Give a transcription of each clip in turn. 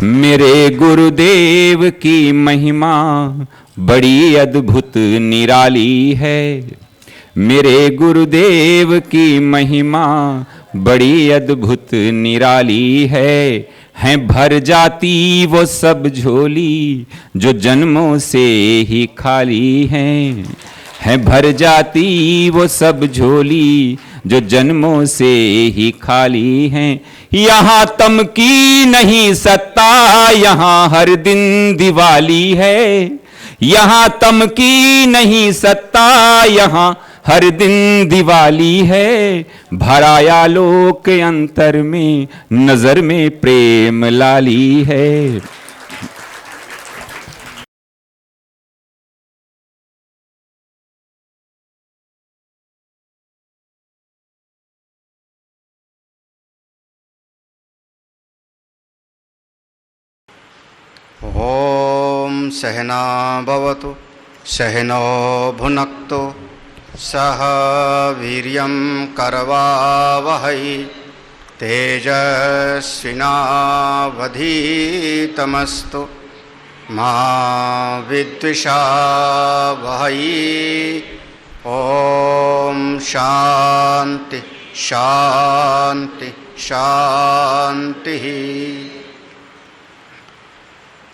मेरे गुरुदेव की महिमा बड़ी अद्भुत निराली है। मेरे गुरुदेव की महिमा बड़ी अद्भुत निराली है भर जाती वो सब झोली जो जन्मों से ही खाली है भर जाती वो सब झोली जो जन्मों से ही खाली हैं। यहाँ तम की नहीं सत्ता, यहाँ हर दिन दिवाली है। यहाँ तम की नहीं सत्ता, यहाँ हर दिन दिवाली है। भराया लोक अंतर में, नजर में प्रेम लाली है। ओम सहना भवतु सहनो भुनक्तु सह वीर्यं करवावहै तेजस्विनावधीतमस्तु मा विद्विषावहै। ओम शांति शांति शांति।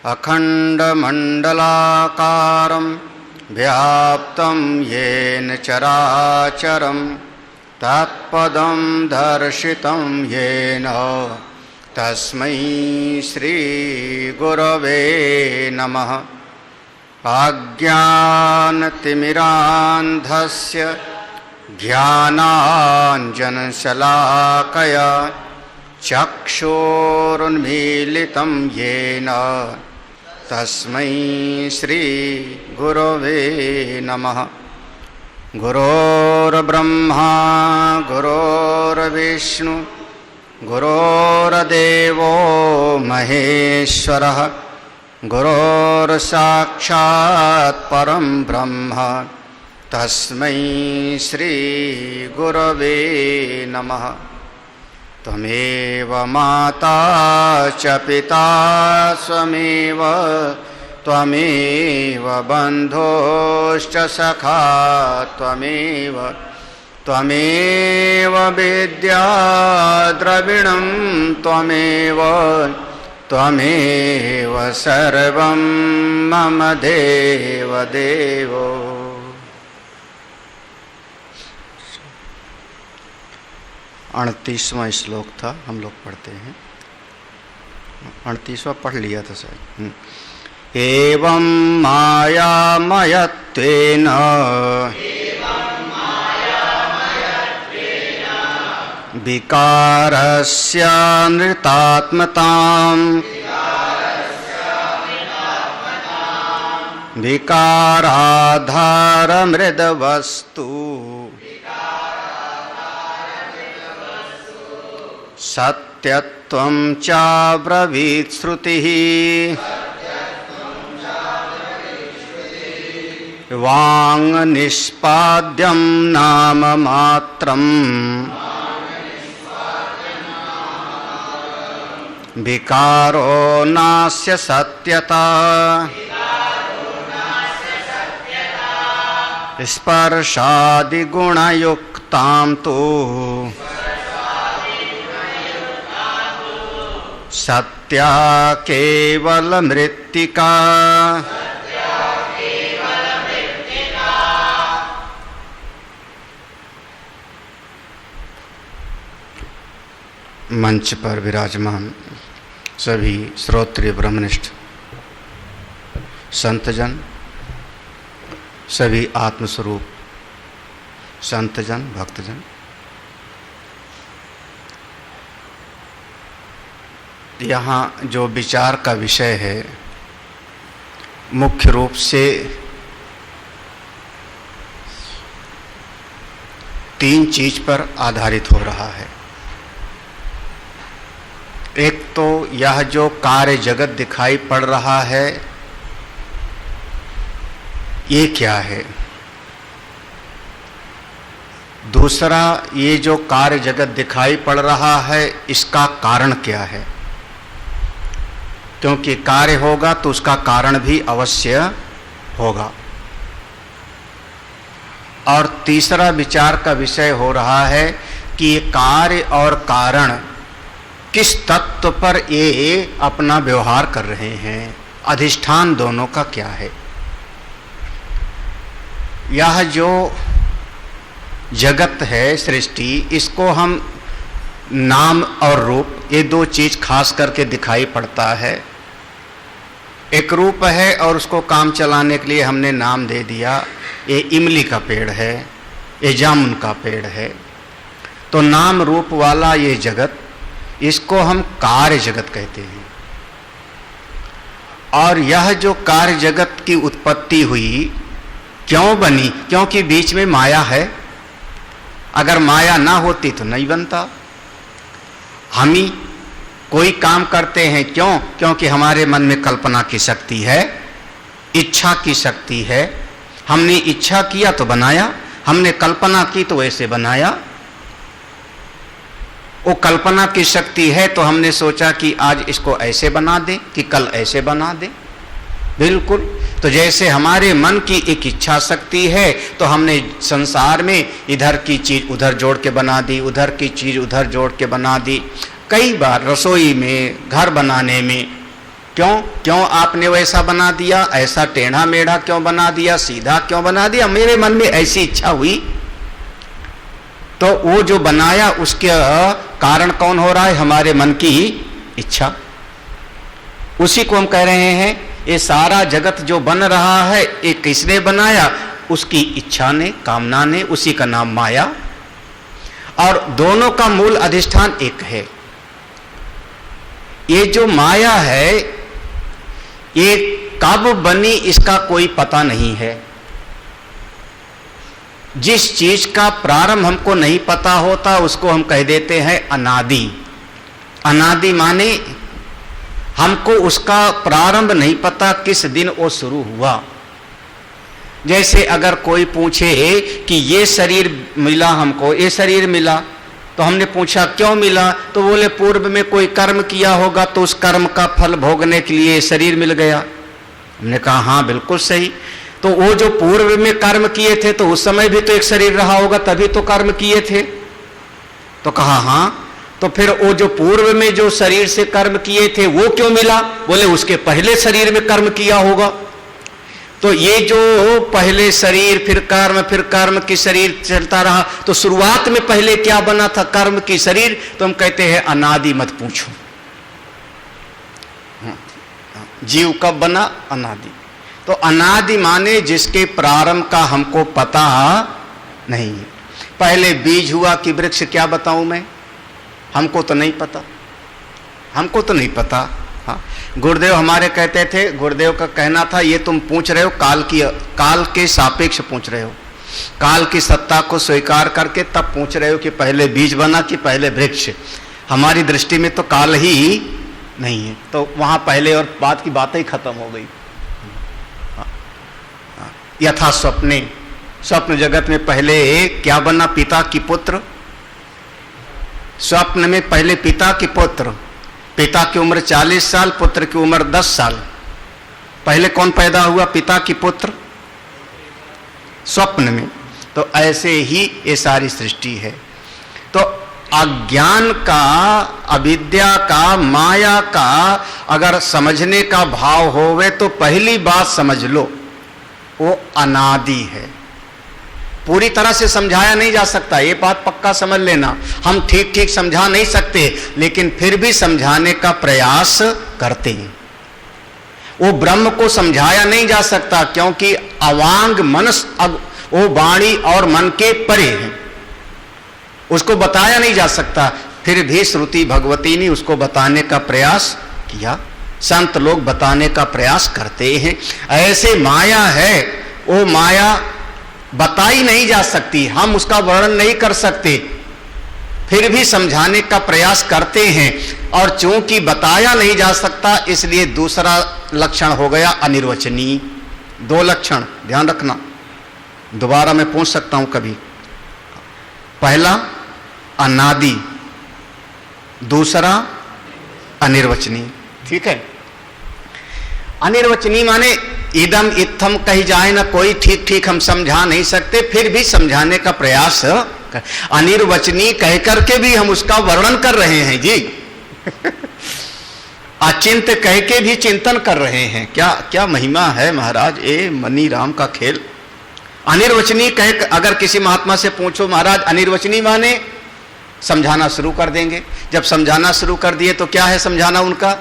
अखंडमंडलाकारं व्याप्तं येन चराचरं तत्पदं दर्शितं येन तस्मै श्रीगुरवे नमः। अज्ञानतिमिरान्धस्य ज्ञानाञ्जनशलाकया चक्षुरुन्मीलितं येन तस्मै श्रीगुरवे नमः। गुरोर्ब्रह्मा गुरोर्विष्णु गुरोर्देवो महेश्वरः गुरोर्साक्षात् परं ब्रह्म तस्मै श्रीगुरवे नमः। त्वमेव माता च पिता स्वमेव त्वमेव बन्धुश्च सखा त्वमेव त्वमेव विद्या द्रविणं त्वमेव त्वमेव सर्वं मम देव देवो। 38वां श्लोक था, हम लोग पढ़ते हैं। 38वां पढ़ लिया था शायद। एवं मायामयत्वेन विकारस्य नृतात्मताम् विकाराधारमृदवस्तु सत्यत्वं चाब्रवीत् श्रुतिः। वाङ् निष्पाद्यं नाम मात्रम् विकारो नास्य सत्यता। स्पर्शादिगुणयुक्तां तु सत्या केवल मृत्तिका। मंच पर विराजमान सभी श्रोत्रिय ब्रह्मनिष्ठ संतजन, सभी आत्मस्वरूप संतजन भक्तजन, यहाँ जो विचार का विषय है मुख्य रूप से 3 चीज पर आधारित हो रहा है। एक तो यह जो कार्य जगत दिखाई पड़ रहा है ये क्या है। दूसरा, ये जो कार्य जगत दिखाई पड़ रहा है इसका कारण क्या है। क्योंकि कार्य होगा तो उसका कारण भी अवश्य होगा। और तीसरा विचार का विषय हो रहा है कि ये कार्य और कारण किस तत्व पर ये अपना व्यवहार कर रहे हैं, अधिष्ठान दोनों का क्या है। यह जो जगत है, सृष्टि, इसको हम नाम और रूप, ये दो चीज खास करके दिखाई पड़ता है। एक रूप है और उसको काम चलाने के लिए हमने नाम दे दिया, ये इमली का पेड़ है, ये जामुन का पेड़ है। तो नाम रूप वाला ये जगत, इसको हम कार्य जगत कहते हैं। और यह जो कार्य जगत की उत्पत्ति हुई, क्यों बनी? क्योंकि बीच में माया है। अगर माया ना होती तो नहीं बनता। हम ही कोई काम करते हैं, क्यों? क्योंकि हमारे मन में कल्पना की शक्ति है, इच्छा की शक्ति है। हमने इच्छा किया तो बनाया, हमने कल्पना की तो ऐसे बनाया। वो कल्पना की शक्ति है तो हमने सोचा कि आज इसको ऐसे बना दें, कि कल ऐसे बना दें। बिल्कुल। तो जैसे हमारे मन की एक इच्छा शक्ति है तो हमने संसार में इधर की चीज उधर जोड़ के बना दी, उधर की चीज उधर जोड़ के बना दी। कई बार रसोई में, घर बनाने में, क्यों आपने वैसा बना दिया, ऐसा टेढ़ा मेढ़ा क्यों बना दिया, सीधा क्यों बना दिया? मेरे मन में ऐसी इच्छा हुई। तो वो जो बनाया उसके कारण कौन हो रहा है? हमारे मन की इच्छा। उसी को हम कह रहे हैं ये सारा जगत जो बन रहा है, ये किसने बनाया? उसकी इच्छा ने, कामना ने। उसी का नाम माया। और दोनों का मूल अधिष्ठान एक है। ये जो माया है, ये कब बनी इसका कोई पता नहीं है। जिस चीज का प्रारंभ हमको नहीं पता होता उसको हम कह देते हैं अनादि। अनादि माने हमको उसका प्रारंभ नहीं पता, किस दिन वो शुरू हुआ। जैसे अगर कोई पूछे कि ये शरीर मिला हमको, ये शरीर मिला, तो हमने पूछा क्यों मिला? तो बोले पूर्व में कोई कर्म किया होगा तो उस कर्म का फल भोगने के लिए शरीर मिल गया। हमने कहा हाँ बिल्कुल सही। तो वो जो पूर्व में कर्म किए थे तो उस समय भी तो एक शरीर रहा होगा, तभी तो कर्म किए थे। तो कहा हाँ। तो फिर वो जो पूर्व में जो शरीर से कर्म किए थे वो क्यों मिला? बोले उसके पहले शरीर में कर्म किया होगा। तो ये जो पहले शरीर फिर कर्म की शरीर चलता रहा, तो शुरुआत में पहले क्या बना था? कर्म की शरीर। तो हम कहते हैं अनादि मत पूछो। जीव कब बना? अनादि। तो अनादि माने जिसके प्रारंभ का हमको पता नहीं है। पहले बीज हुआ कि वृक्ष, क्या बताऊं मैं? हमको तो नहीं पता, हमको तो नहीं पता। हाँ, गुरुदेव हमारे कहते थे, गुरुदेव का कहना था ये तुम पूछ रहे हो काल के सापेक्ष पूछ रहे हो, काल की सत्ता को स्वीकार करके तब पूछ रहे हो कि पहले बीज बना कि पहले वृक्ष। हमारी दृष्टि में तो काल ही नहीं है, तो वहां पहले और बाद की बातें ही खत्म हो गई। यथा स्वप्ने, स्वप्न जगत में पहले क्या बना? पिता की पुत्र। स्वप्न में पहले पिता की पुत्र। पिता की उम्र 40 साल, पुत्र की उम्र 10 साल। पहले कौन पैदा हुआ? पिता की पुत्र, स्वप्न में। तो ऐसे ही ये सारी सृष्टि है। तो अज्ञान का, अविद्या का, माया का अगर समझने का भाव होवे तो पहली बात समझ लो, वो अनादि है। पूरी तरह से समझाया नहीं जा सकता, ये बात पक्का समझ लेना। हम ठीक ठीक समझा नहीं सकते, लेकिन फिर भी समझाने का प्रयास करते हैं। वो ब्रह्म को समझाया नहीं जा सकता क्योंकि अवांग मनस, वो वाणी और मन के परे है, उसको बताया नहीं जा सकता। फिर भी श्रुति भगवती ने उसको बताने का प्रयास किया, संत लोग बताने का प्रयास करते हैं। ऐसे माया है, वो माया बताई नहीं जा सकती, हम उसका वर्णन नहीं कर सकते, फिर भी समझाने का प्रयास करते हैं। और चूंकि बताया नहीं जा सकता इसलिए दूसरा लक्षण हो गया अनिर्वचनीय। दो लक्षण ध्यान रखना, दोबारा मैं पूछ सकता हूं कभी। पहला अनादि, दूसरा अनिर्वचनीय। ठीक है, अनिर्वचनीय माने इदम इत्थम कही जाए ना, कोई ठीक ठीक हम समझा नहीं सकते, फिर भी समझाने का प्रयास। अनिर्वचनीय कह करके भी हम उसका वर्णन कर रहे हैं जी। अचिंत कह के भी चिंतन कर रहे हैं। क्या क्या महिमा है महाराज, ए मनी राम का खेल। अनिर्वचनीय कह, अगर किसी महात्मा से पूछो महाराज अनिर्वचनीय माने, समझाना शुरू कर देंगे। जब समझाना शुरू कर दिए तो क्या है समझाना उनका?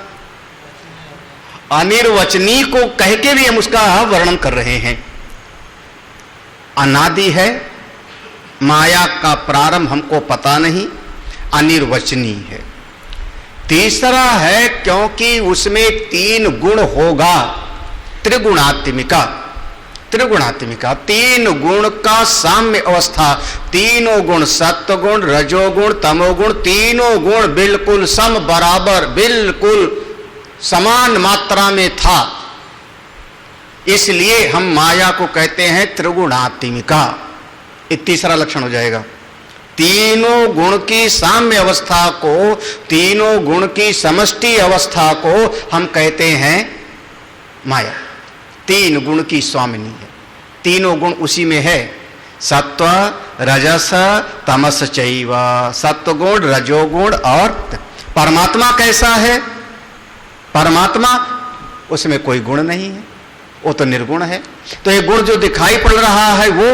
अनिर्वचनीय को कह के भी हम उसका वर्णन कर रहे हैं। अनादि है, माया का प्रारंभ हमको पता नहीं, अनिर्वचनीय है। तीसरा है क्योंकि उसमें 3 गुण होगा, त्रिगुणात्मिका। त्रिगुणात्मिका 3 गुण का साम्य अवस्था, तीनों गुण सत्व गुण, रजोगुण, तमोगुण, तीनों गुण बिल्कुल सम बराबर, बिल्कुल समान मात्रा में था। इसलिए हम माया को कहते हैं त्रिगुणात्मिका। ये तीसरा लक्षण हो जाएगा। तीनों गुण की साम्य अवस्था को, तीनों गुण की समष्टि अवस्था को हम कहते हैं माया। 3 गुण की स्वामिनी है, तीनों गुण उसी में है, सत्व रजस तमस चैव। सत्व गुण, रजोगुण और परमात्मा कैसा है? परमात्मा उसमें कोई गुण नहीं है, वो तो निर्गुण है। तो ये गुण जो दिखाई पड़ रहा है वो,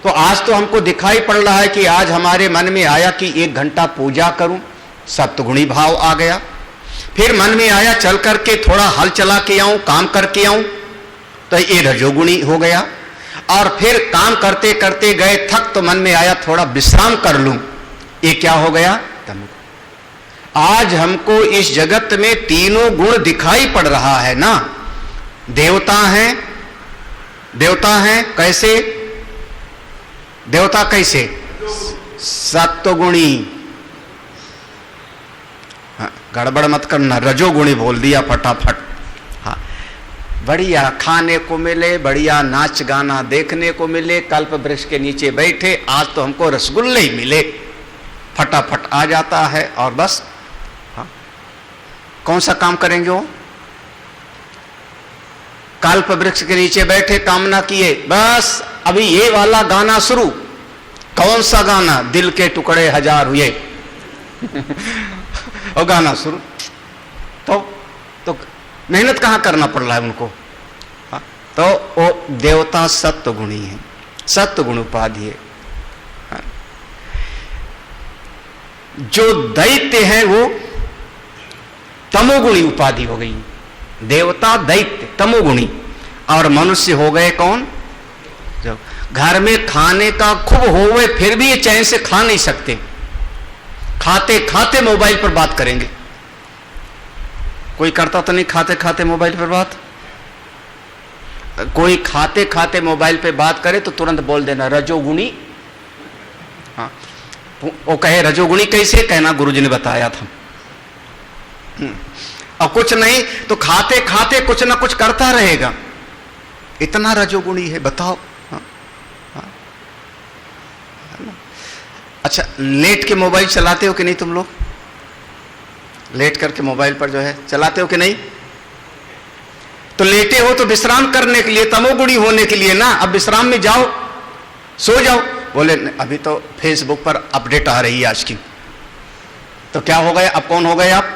तो आज तो हमको दिखाई पड़ रहा है कि आज हमारे मन में आया कि 1 घंटा पूजा करूं, सत्वगुणी भाव आ गया। फिर मन में आया चल करके थोड़ा हल चला के आऊं, काम करके आऊं, तो ये रजोगुणी हो गया। और फिर काम करते करते गए थक, तो मन में आया थोड़ा विश्राम कर लूं, ये क्या हो गया? तमोगुण। आज हमको इस जगत में तीनों गुण दिखाई पड़ रहा है ना। देवता हैं, देवता हैं कैसे? देवता कैसे? सत्वगुणी। हाँ, गड़बड़ मत करना, रजोगुणी बोल दिया फटाफट। हाँ, बढ़िया खाने को मिले, बढ़िया नाच गाना देखने को मिले, कल्प वृक्ष के नीचे बैठे, आज तो हमको रसगुल्ले ही मिले, फटाफट आ जाता है और बस। हाँ, कौन सा काम करेंगे वो? कल्प वृक्ष के नीचे बैठे कामना किए, बस अभी ये वाला गाना शुरू। कौन सा गाना? दिल के टुकड़े 1000 हुए। और गाना शुरू। तो मेहनत कहां करना पड़ रहा है उनको? हाँ, तो वो देवता सत्व गुणी है, सत्व गुण उपाधि है। हाँ, जो दैत्य है वो तमोगुणी उपाधि हो गई। देवता दैत्य तमोगुणी, और मनुष्य हो गए कौन? जो घर में खाने का खूब होवे फिर भी ये चैन से खा नहीं सकते, खाते खाते मोबाइल पर बात करेंगे। कोई करता तो नहीं खाते खाते मोबाइल पर बात? कोई खाते खाते मोबाइल पे बात करे तो तुरंत बोल देना रजोगुणी। हाँ, वो कहे रजोगुणी कैसे? कहना गुरुजी ने बताया था। और कुछ नहीं तो खाते खाते कुछ ना कुछ करता रहेगा, इतना रजोगुणी है, बताओ। हाँ, हाँ, अच्छा, लेट के मोबाइल चलाते हो कि नहीं तुम लोग? लेट करके मोबाइल पर जो है चलाते हो कि नहीं? तो लेटे हो तो विश्राम करने के लिए, तमोगुणी होने के लिए ना। अब विश्राम में जाओ, सो जाओ। बोले अभी तो फेसबुक पर अपडेट आ रही है आज की। तो क्या हो गया? अब कौन हो गए आप?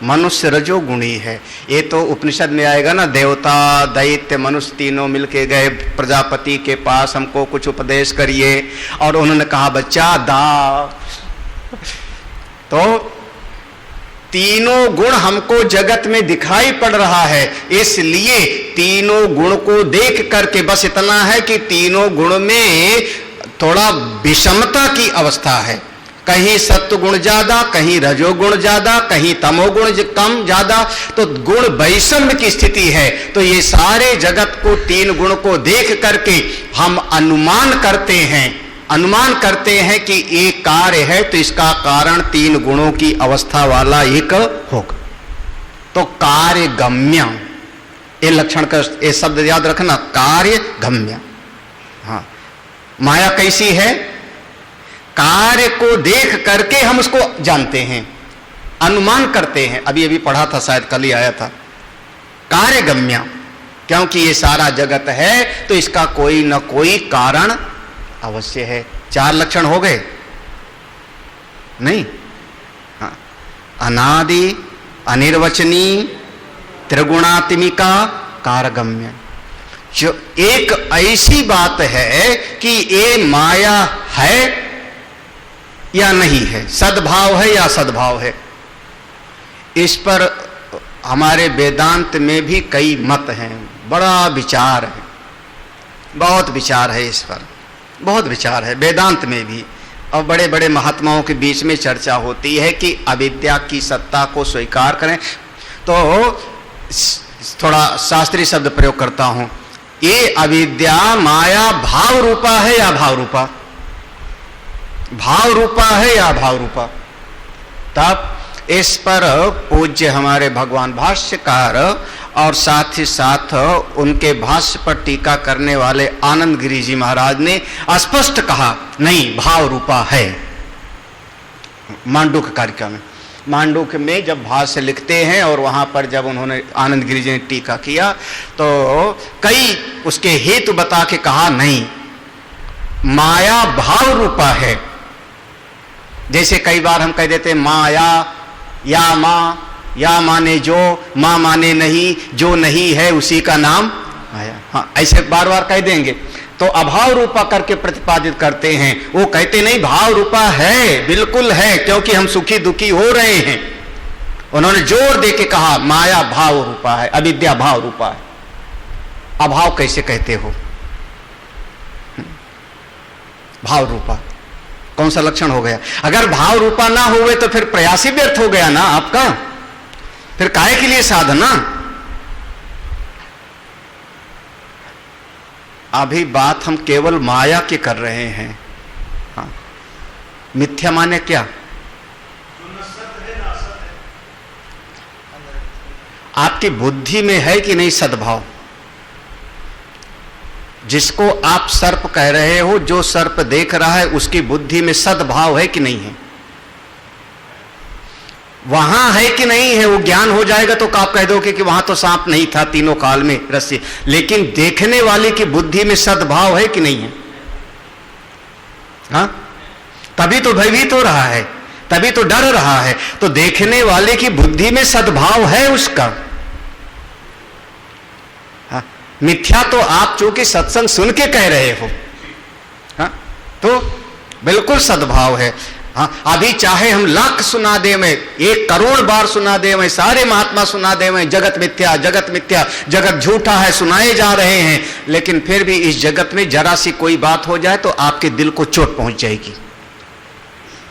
मनुष्य रजोगुणी है। ये तो उपनिषद में आएगा ना, देवता दैत्य मनुष्य तीनों मिलके गए प्रजापति के पास, हमको कुछ उपदेश करिए, और उन्होंने कहा बच्चा दा। तो तीनों गुण हमको जगत में दिखाई पड़ रहा है, इसलिए तीनों गुण को देख करके बस इतना है कि तीनों गुण में थोड़ा विषमता की अवस्था है। कहीं सत्व गुण ज्यादा, कहीं रजोगुण ज्यादा, कहीं तमोगुण कम ज्यादा, तो गुण वैषम्य की स्थिति है। तो ये सारे जगत को 3 गुण को देख करके हम अनुमान करते हैं कि एक कार्य है तो इसका कारण 3 गुणों की अवस्था वाला एक होगा। तो कार्य गम्य, ये लक्षण का ये शब्द याद रखना, कार्य गम्य। हाँ, माया कैसी है? कार्य को देख करके हम उसको जानते हैं, अनुमान करते हैं। अभी अभी पढ़ा था, शायद कल ही आया था। कार्यगम्य, क्योंकि ये सारा जगत है तो इसका कोई न कोई कारण अवश्य है। 4 लक्षण हो गए नहीं? हाँ, अनादि, अनिर्वचनीय, त्रिगुणात्मिका, कारगम्य। जो एक ऐसी बात है कि ये माया है या नहीं है, सद्भाव है या असद्भाव है, इस पर हमारे वेदांत में भी कई मत हैं, बड़ा विचार है, बहुत विचार है इस पर, बहुत विचार है वेदांत में भी। और बड़े बड़े महात्माओं के बीच में चर्चा होती है कि अविद्या की सत्ता को स्वीकार करें। तो थोड़ा शास्त्रीय शब्द प्रयोग करता हूं, ये अविद्या माया भाव रूपा है या भाव रूपा? भाव रूपा है या भाव रूपा? तब इस पर पूज्य हमारे भगवान भाष्यकार और साथ ही साथ उनके भाष्य पर टीका करने वाले आनंद गिरी जी महाराज ने स्पष्ट कहा, नहीं भाव रूपा है। मांडूक्य कारिका में, मांडूक्य में जब भाष्य लिखते हैं और वहां पर जब उन्होंने आनंद गिरी जी ने टीका किया तो कई उसके हेतु बता के कहा, नहीं माया भाव रूपा है। जैसे कई बार हम कह देते माया, या माँ, या माने जो, माँ माने नहीं, जो नहीं है उसी का नाम माया। हाँ, ऐसे बार बार कह देंगे तो अभाव रूपा करके प्रतिपादित करते हैं। वो कहते नहीं भाव रूपा है, बिल्कुल है, क्योंकि हम सुखी दुखी हो रहे हैं। उन्होंने जोर दे के कहा माया भाव रूपा है, अविद्या भाव रूपा है। अभाव कैसे कहते हो? भाव रूपा कौन सा लक्षण हो गया? अगर भाव रूपा ना हुए तो फिर प्रयास ही व्यर्थ हो गया ना आपका, फिर काहे के लिए साधना? अभी बात हम केवल माया की कर रहे हैं। हाँ, मिथ्या माने क्या? आपकी बुद्धि में है कि नहीं सद्भाव? जिसको आप सर्प कह रहे हो, जो सर्प देख रहा है उसकी बुद्धि में सद्भाव है कि नहीं है? वहां है कि नहीं है? वो ज्ञान हो जाएगा तो आप कह दोगे कि वहां तो सांप नहीं था तीनों काल में रस्सी, लेकिन देखने वाले की बुद्धि में सद्भाव है कि नहीं है? हाँ, तभी तो भयभीत हो रहा है, तभी तो डर रहा है। तो देखने वाले की बुद्धि में सद्भाव है उसका। हाँ, मिथ्या तो आप चूंकि सत्संग सुन के कह रहे हो, हाँ, तो बिल्कुल सद्भाव है। हाँ, अभी चाहे हम लाख सुना दे, मैं 1 करोड़ बार सुना दे, मैं सारे महात्मा सुना दे, मैं जगत मिथ्या, जगत मिथ्या, जगत झूठा है सुनाए जा रहे हैं, लेकिन फिर भी इस जगत में जरा सी कोई बात हो जाए तो आपके दिल को चोट पहुंच जाएगी।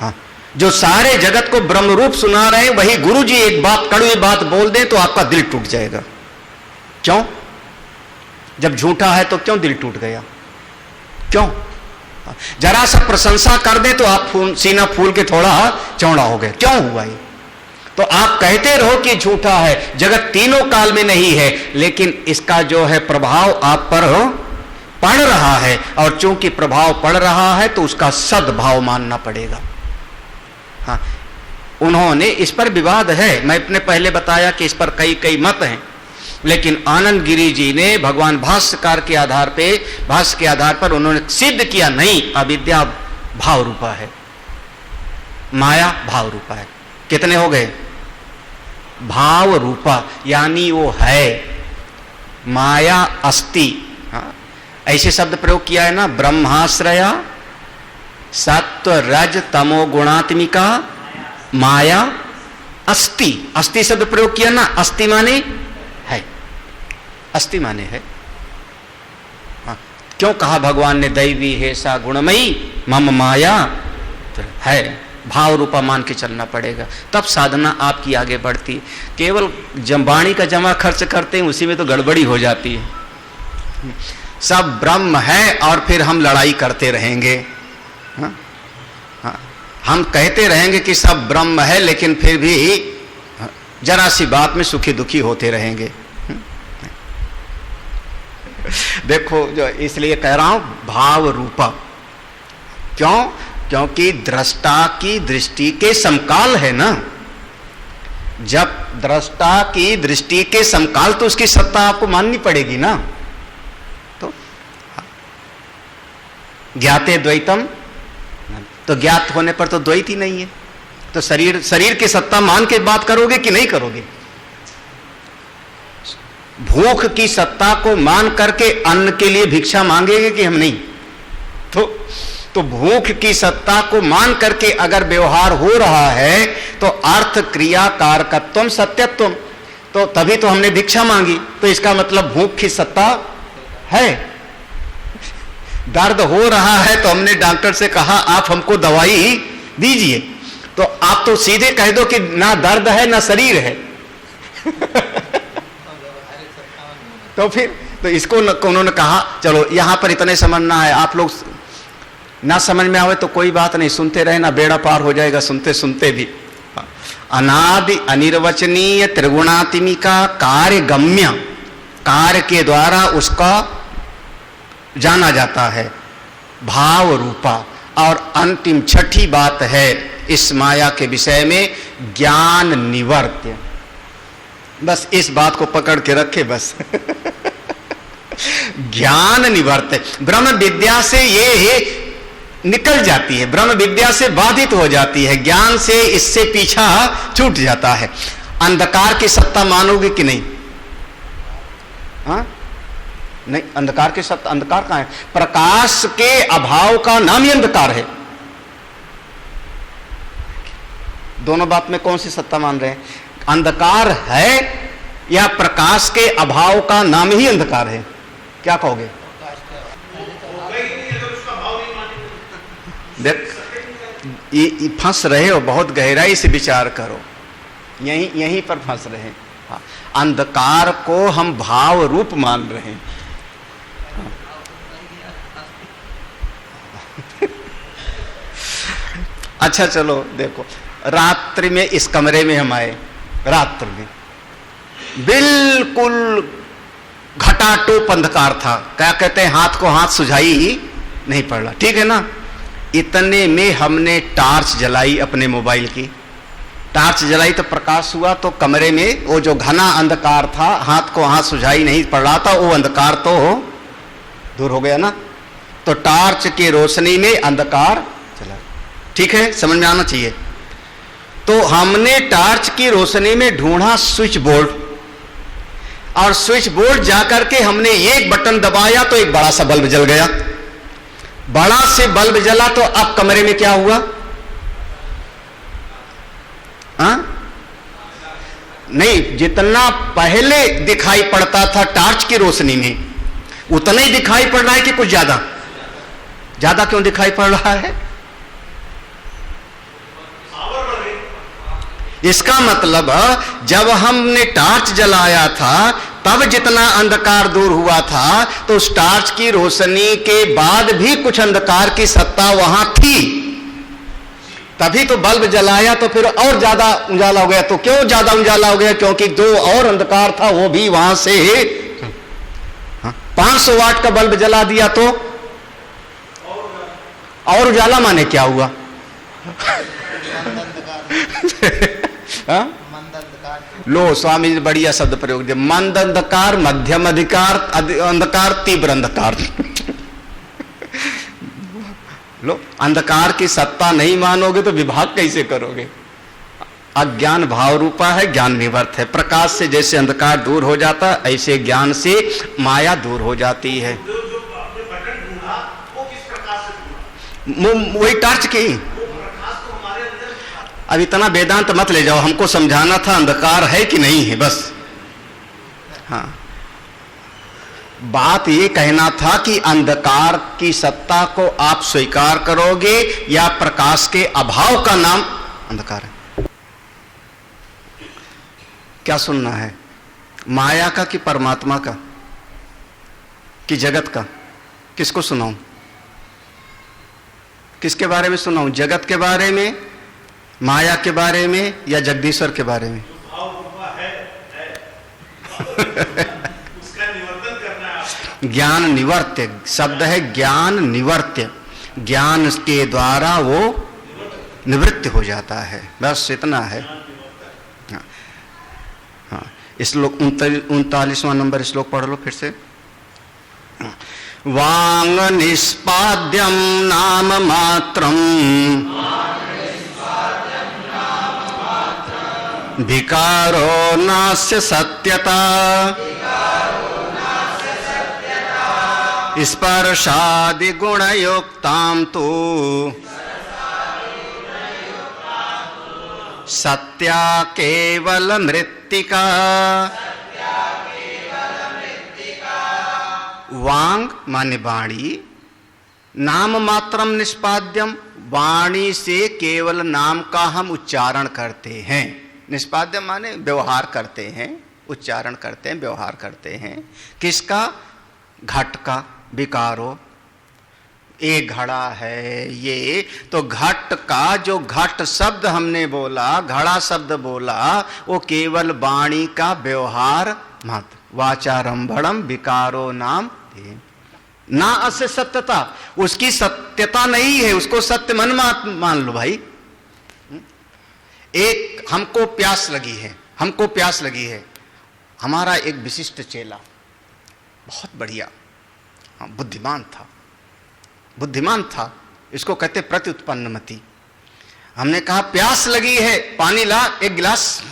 हाँ, जो सारे जगत को ब्रह्म रूप सुना रहे हैं, वही गुरु जी एक बात, कड़वी बात बोल दें तो आपका दिल टूट जाएगा। क्यों? जब झूठा है तो क्यों दिल टूट गया? क्यों? जरा सा प्रशंसा कर दे तो आप सीना फूल के थोड़ा चौड़ा हो गए, क्यों हुआ ये? तो आप कहते रहो कि झूठा है, जगत तीनों काल में नहीं है, लेकिन इसका जो है प्रभाव आप पर पड़ रहा है, और चूंकि प्रभाव पड़ रहा है तो उसका सद्भाव मानना पड़ेगा। हाँ, उन्होंने इस पर विवाद है, मैं अपने पहले बताया कि इस पर कई मत हैं, लेकिन आनंद गिरी जी ने भगवान भाष्यकार के आधार पे, भाष्य के आधार पर उन्होंने सिद्ध किया, नहीं अविद्या भाव रूपा है, माया भाव रूपा है। कितने हो गए? भाव रूपा, यानी वो है, माया अस्ति। हाँ, ऐसे शब्द प्रयोग किया है ना, ब्रह्माश्रया सत्व रज तमो गुणात्मिका माया अस्ति। अस्ति शब्द प्रयोग किया ना, अस्ति माने है, अस्ति माने है। हाँ, क्यों कहा भगवान ने दैवी है सा गुणमयी मम माया? तो है, भाव रूपा मान के चलना पड़ेगा, तब साधना आपकी आगे बढ़ती है। केवल वाणी का जमा खर्च करते हैं, उसी में तो गड़बड़ी हो जाती है। सब ब्रह्म है और फिर हम लड़ाई करते रहेंगे। हाँ? हाँ, हम कहते रहेंगे कि सब ब्रह्म है, लेकिन फिर भी जरा सी बात में सुखी दुखी होते रहेंगे। देखो, जो इसलिए कह रहा हूं भाव रूपा। क्यों? क्योंकि दृष्टा की दृष्टि के समकाल है ना। जब दृष्टा की दृष्टि के समकाल तो उसकी सत्ता आपको माननी पड़ेगी ना। तो ज्ञाते द्वैतम, तो ज्ञात होने पर तो द्वैत ही नहीं है। तो शरीर की सत्ता मान के बात करोगे कि नहीं करोगे? भूख की सत्ता को मान करके अन्न के लिए भिक्षा मांगेंगे कि हम नहीं? तो भूख की सत्ता को मान करके अगर व्यवहार हो रहा है तो अर्थ क्रिया कारकत्वम सत्यत्वम, तो तभी तो हमने भिक्षा मांगी। तो इसका मतलब भूख की सत्ता है। दर्द हो रहा है तो हमने डॉक्टर से कहा आप हमको दवाई दीजिए, तो आप तो सीधे कह दो कि ना दर्द है ना शरीर है। तो फिर तो इसको उन्होंने कहा चलो यहां पर इतने समझना है, आप लोग ना समझ में आवे तो कोई बात नहीं, सुनते रहे ना, बेड़ा पार हो जाएगा सुनते सुनते भी। अनादि अनिर्वचनीय त्रिगुणात्मिका कार्य गम्य, कार्य के द्वारा उसका जाना जाता है, भाव रूपा। और अंतिम छठी बात है इस माया के विषय में, ज्ञान निवर्त्य। बस इस बात को पकड़ के रखे बस। ज्ञान निवर्त्य, ब्रह्म विद्या से ये निकल जाती है, ब्रह्म विद्या से बाधित हो जाती है, ज्ञान से इससे पीछा छूट जाता है। अंधकार की सत्ता मानोगे कि नहीं? हाँ नहीं, अंधकार की सत्ता, अंधकार कहां है? प्रकाश के अभाव का नाम ही अंधकार है। दोनों बात में कौन सी सत्ता मान रहे हैं? अंधकार है या प्रकाश के अभाव का नाम ही अंधकार है? क्या कहोगे? देख ये फंस रहे हो, बहुत गहराई से विचार करो, यहीं पर फंस रहे हैं। हाँ, अंधकार को हम भाव रूप मान रहे हैं। अच्छा चलो देखो, रात्रि में इस कमरे में हम आए, रात्रि में बिल्कुल घटाटोप अंधकार था, क्या कहते हैं, हाथ को हाथ सुझाई ही नहीं पड़ रहा, ठीक है ना। इतने में हमने टार्च जलाई, अपने मोबाइल की टार्च जलाई तो प्रकाश हुआ, तो कमरे में वो जो घना अंधकार था, हाथ को हाथ सुझाई नहीं पड़ रहा था, वो अंधकार तो दूर हो गया ना। तो टार्च की रोशनी में अंधकार चला, ठीक है, समझ में आना चाहिए। तो हमने टार्च की रोशनी में ढूंढा स्विच बोर्ड, और स्विच बोर्ड जाकर के हमने एक बटन दबाया तो एक बड़ा सा बल्ब जल गया। बड़ा से बल्ब जला तो अब कमरे में क्या हुआ? नहीं, जितना पहले दिखाई पड़ता था टार्च की रोशनी में, उतना ही दिखाई पड़ रहा है कि कुछ ज्यादा? ज्यादा क्यों दिखाई पड़ रहा है? इसका मतलब जब हमने टार्च जलाया था तब जितना अंधकार दूर हुआ था, तो उस टार्च की रोशनी के बाद भी कुछ अंधकार की सत्ता वहां थी, तभी तो बल्ब जलाया तो फिर और ज्यादा उजाला हो गया। तो क्यों ज्यादा उजाला हो गया? क्योंकि दो और अंधकार था, वो भी वहां से 500 वाट का बल्ब जला दिया तो और उजाला माने क्या हुआ? लो स्वामी जी बढ़िया शब्द प्रयोग दिया, मंद अंधकार, मध्यम अधिकार अंधकार, तीव्र अंधकार। लो, अंधकार की सत्ता नहीं मानोगे तो विभाग कैसे करोगे? अज्ञान भाव रूपा है, ज्ञान निवर्त है। प्रकाश से जैसे अंधकार दूर हो जाता, ऐसे ज्ञान से माया दूर हो जाती है। वही टार्च की। अब इतना वेदांत मत ले जाओ, हमको समझाना था अंधकार है कि नहीं है, बस। हाँ, बात ये कहना था कि अंधकार की सत्ता को आप स्वीकार करोगे या प्रकाश के अभाव का नाम अंधकार है? क्या सुनना है? माया का कि परमात्मा का कि जगत का? किसको सुनाऊं? किसके बारे में सुनाऊं? जगत के बारे में, माया के बारे में, या जगदीश्वर के बारे में? ज्ञान निवर्त्य शब्द है, ज्ञान निवर्त्य, ज्ञान के द्वारा वो निवृत्त हो जाता है, बस इतना है। हाँ, हाँ, श्लोक 39वां नंबर श्लोक पढ़ लो फिर से। वांग निष्पाद्यम नाम मात्रम विकारो नास्य सत्यता स्पर्शादि गुणयुक्तां तु सत्या केवल मृत्तिका। वांग माने वाणी, नाम मात्रम निष्पाद्यम, वाणी से केवल नाम का हम उच्चारण करते हैं। निष्पाद्यम माने व्यवहार करते हैं, उच्चारण करते हैं, व्यवहार करते हैं। किसका? घट का। विकारो, एक घड़ा है ये, तो घट का जो घट शब्द हमने बोला, घड़ा शब्द बोला, वो केवल वाणी का व्यवहार मात्र। वाचारंभणम विकारो नाम ना अस्य सत्यता, उसकी सत्यता नहीं है, उसको सत्य मन मान लो भाई। एक हमको प्यास लगी है, हमको प्यास लगी है। हमारा एक विशिष्ट चेला बहुत बढ़िया, हाँ, बुद्धिमान था, बुद्धिमान था, इसको कहते प्रत्युत्पन्नमति। हमने कहा प्यास लगी है, पानी ला एक गिलास।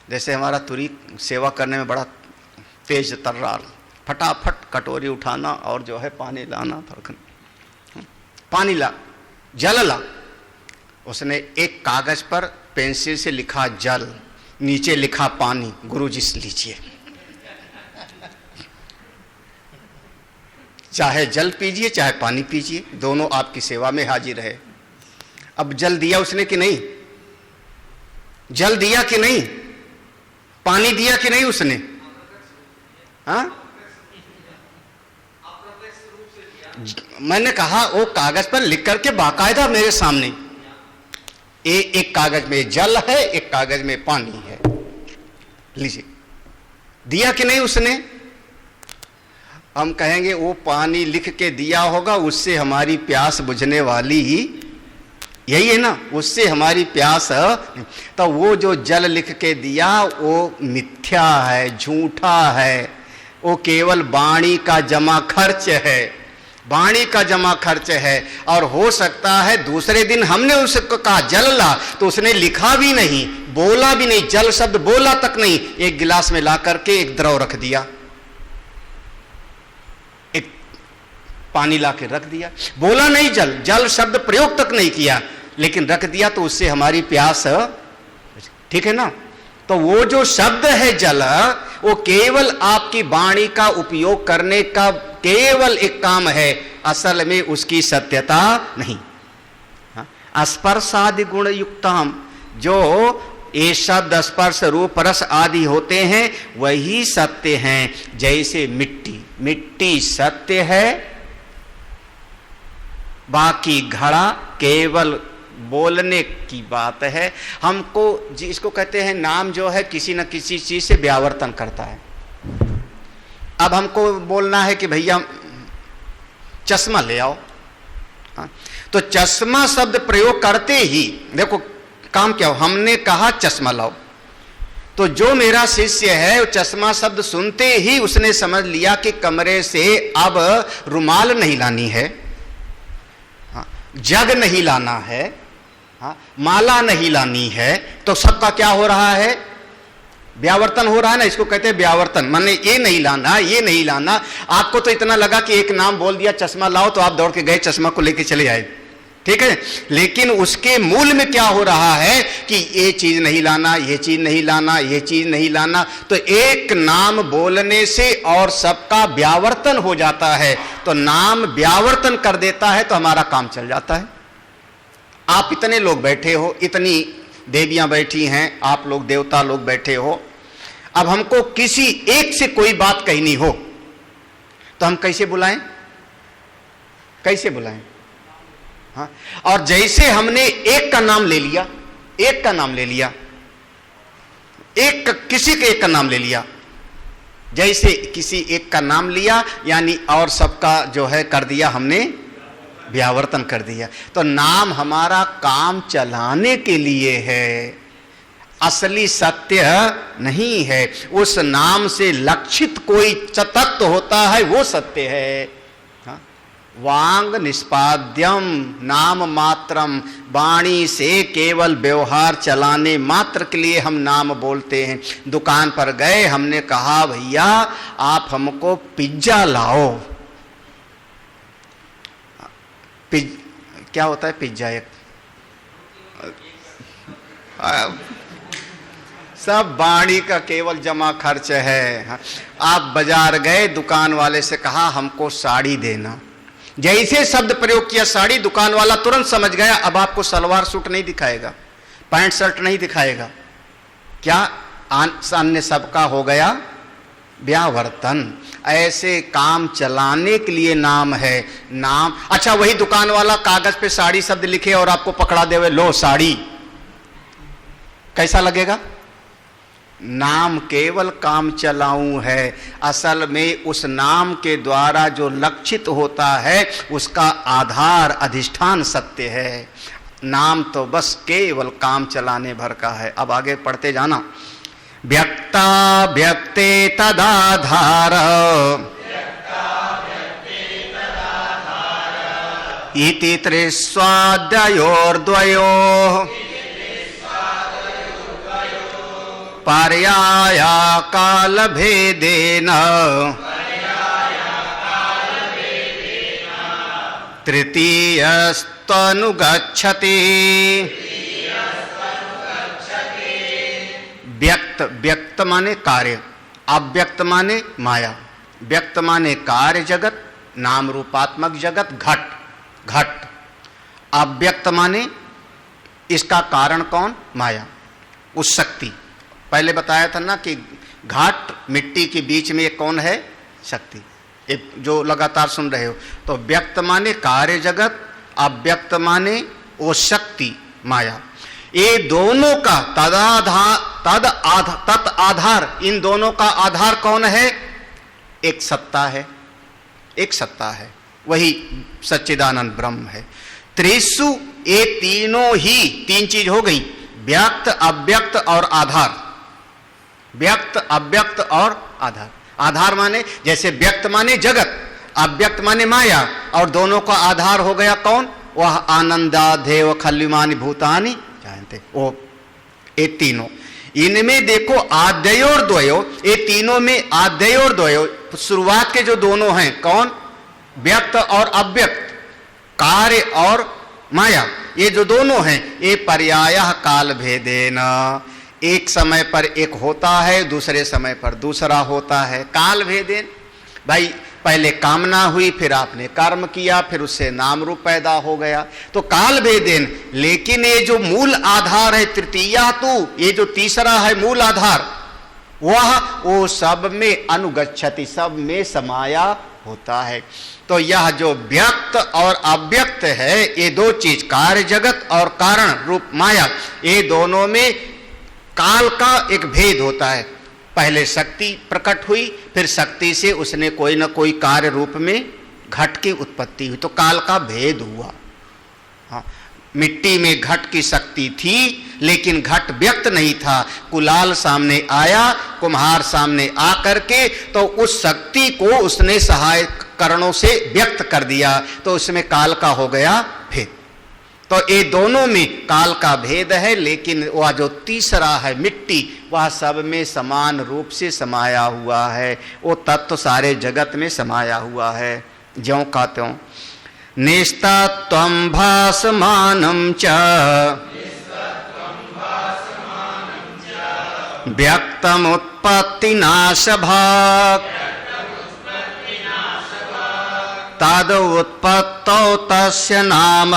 जैसे हमारा तुरी सेवा करने में बड़ा तेज तर्रार, फटाफट कटोरी उठाना और जो है पानी लाना, पानी ला, जल ला। उसने एक कागज पर पेंसिल से लिखा जल, नीचे लिखा पानी। गुरुजी से लीजिए, चाहे जल पीजिए चाहे पानी पीजिए, दोनों आपकी सेवा में हाजिर है। अब जल दिया उसने कि नहीं? जल दिया कि नहीं? पानी दिया कि नहीं उसने? हाँ, मैंने कहा वो कागज पर लिख करके बाकायदा मेरे सामने, एक कागज में जल है, एक कागज में पानी है, लीजिए। दिया कि नहीं उसने? हम कहेंगे वो पानी लिख के दिया होगा, उससे हमारी प्यास बुझने वाली ही यही है ना, उससे हमारी प्यास। तो वो जो जल लिख के दिया वो मिथ्या है, झूठा है, वो केवल वाणी का जमा खर्च है, वाणी का जमा खर्च है। और हो सकता है दूसरे दिन हमने उसको कहा जल ला, तो उसने लिखा भी नहीं, बोला भी नहीं, जल शब्द बोला तक नहीं, एक गिलास में ला करके एक द्रव रख दिया, एक पानी ला के रख दिया, बोला नहीं जल, जल शब्द प्रयोग तक नहीं किया, लेकिन रख दिया, तो उससे हमारी प्यास, ठीक है ना। तो वो जो शब्द है जल, वो केवल आपकी वाणी का उपयोग करने का केवल एक काम है, असल में उसकी सत्यता नहीं। स्पर्शादि गुण युक्तम, जो ये शब्द स्पर्श रूप रस आदि होते हैं वही सत्य हैं। जैसे मिट्टी, मिट्टी सत्य है, बाकी घड़ा केवल बोलने की बात है। हमको जिसको कहते हैं नाम जो है किसी न किसी चीज से व्यावर्तन करता है। अब हमको बोलना है कि भैया चश्मा ले आओ, तो चश्मा शब्द प्रयोग करते ही देखो काम क्या हो, हमने कहा चश्मा लाओ, तो जो मेरा शिष्य है वो चश्मा शब्द सुनते ही उसने समझ लिया कि कमरे से अब रुमाल नहीं लानी है, जग नहीं लाना है, माला नहीं लानी है। तो सबका क्या हो रहा है? व्यावर्तन हो रहा है ना, इसको कहते हैं व्यावर्तन। माने ये नहीं लाना, ये नहीं लाना। आपको तो इतना लगा कि एक नाम बोल दिया चश्मा लाओ, तो आप दौड़ के गए चश्मा को लेके चले आए, ठीक है। लेकिन उसके मूल में क्या हो रहा है कि ये चीज नहीं लाना, ये चीज नहीं लाना, ये चीज नहीं लाना। तो एक नाम बोलने से और सबका व्यावर्तन हो जाता है। तो नाम व्यावर्तन कर देता है तो हमारा काम चल जाता है। आप इतने लोग बैठे हो, इतनी देवियां बैठी हैं, आप लोग देवता लोग बैठे हो। अब हमको किसी एक से कोई बात कहनी हो तो हम कैसे बुलाएं? कैसे बुलाएं? हाँ, और जैसे हमने एक का नाम ले लिया, एक का नाम ले लिया, किसी के एक का नाम ले लिया, जैसे किसी एक का नाम लिया यानी और सबका जो है कर दिया हमने व्यावर्तन कर दिया। तो नाम हमारा काम चलाने के लिए है, असली सत्य नहीं है। उस नाम से लक्षित कोई तत्व होता है, वो सत्य है। हाँ? वांग निष्पाद्यम नाम मात्रम, वाणी से केवल व्यवहार चलाने मात्र के लिए हम नाम बोलते हैं। दुकान पर गए, हमने कहा भैया आप हमको पिज्जा लाओ। क्या होता है पिज्जा? एक सब वाणी का केवल जमा खर्च है। हाँ? आप बाजार गए, दुकान वाले से कहा हमको साड़ी देना। जैसे शब्द प्रयोग किया साड़ी, दुकान वाला तुरंत समझ गया अब आपको सलवार सूट नहीं दिखाएगा, पैंट शर्ट नहीं दिखाएगा। क्या अन्य सबका हो गया व्यावर्तन। ऐसे काम चलाने के लिए नाम है। नाम अच्छा, वही दुकान वाला कागज पे साड़ी शब्द लिखे और आपको पकड़ा देवे, लो साड़ी, कैसा लगेगा? नाम केवल काम चलाऊं है। असल में उस नाम के द्वारा जो लक्षित होता है उसका आधार अधिष्ठान सत्य है। नाम तो बस केवल काम चलाने भर का है। अब आगे पढ़ते जाना। व्यक्ता व्यक्ते तदाधार इति त्रिस्वाद्वयोर्द्वयोः पर्याया काल भेदेन तृतीयस्तनुगच्छति। व्यक्त, व्यक्त माने कार्य, अव्यक्त माने माया। व्यक्त माने कार्य जगत, नाम रूपात्मक जगत, घट घट। अव्यक्त माने इसका कारण कौन? माया, उस शक्ति। पहले बताया था ना कि घाट मिट्टी के बीच में एक कौन है? शक्ति। एक जो लगातार सुन रहे हो, तो व्यक्त माने कार्य जगत, अव्यक्त माने वो शक्ति माया। ये दोनों का तद आधार, इन दोनों का आधार कौन है? एक सत्ता है, एक सत्ता है, वही सच्चिदानंद ब्रह्म है। त्रिसु, ये तीनों ही, तीन चीज हो गई, व्यक्त अव्यक्त और आधार। व्यक्त अव्यक्त और आधार। आधार माने जैसे व्यक्त माने जगत, अव्यक्त माने माया, और दोनों का आधार हो गया कौन? वह आनंदाधेव खल्युमानि भूतानि जानते। वो ये तीनों, इनमें देखो आद्योर द्वयो, ये तीनों में आद्योर द्वयो, शुरुआत के जो दोनों हैं कौन? व्यक्त और अव्यक्त, कार्य और माया, ये जो दोनों हैं ये पर्यायः काल भेदेन, एक समय पर एक होता है, दूसरे समय पर दूसरा होता है। काल भेदेन, भाई पहले कामना हुई, फिर आपने कर्म किया, फिर उससे नाम रूप पैदा हो गया, तो काल भेदेन। लेकिन ये जो मूल आधार है तृतीया, तो ये जो तीसरा है मूल आधार, वो सब में अनुगच्छति, सब में समाया होता है। तो यह जो व्यक्त और अव्यक्त है, ये दो चीज, कार्य जगत और कारण रूप माया, ये दोनों में काल का एक भेद होता है। पहले शक्ति प्रकट हुई, फिर शक्ति से उसने कोई न कोई कार्य रूप में घट की उत्पत्ति हुई, तो काल का भेद हुआ। हाँ, मिट्टी में घट की शक्ति थी, लेकिन घट व्यक्त नहीं था। कुलाल सामने आया, कुम्हार सामने आकर के तो उस शक्ति को उसने सहायक कारणों से व्यक्त कर दिया, तो उसमें काल का हो गया भेद। तो ये दोनों में काल का भेद है, लेकिन वह जो तीसरा है मिट्टी, वह सब में समान रूप से समाया हुआ है। वो तत्व सारे जगत में समाया हुआ है, ज्यों का त्यों। नेस्ता त्वं भासमानं च व्यक्तमुत्पत्तिनाशभाक् तद उत्पत्तौ तस्य नाम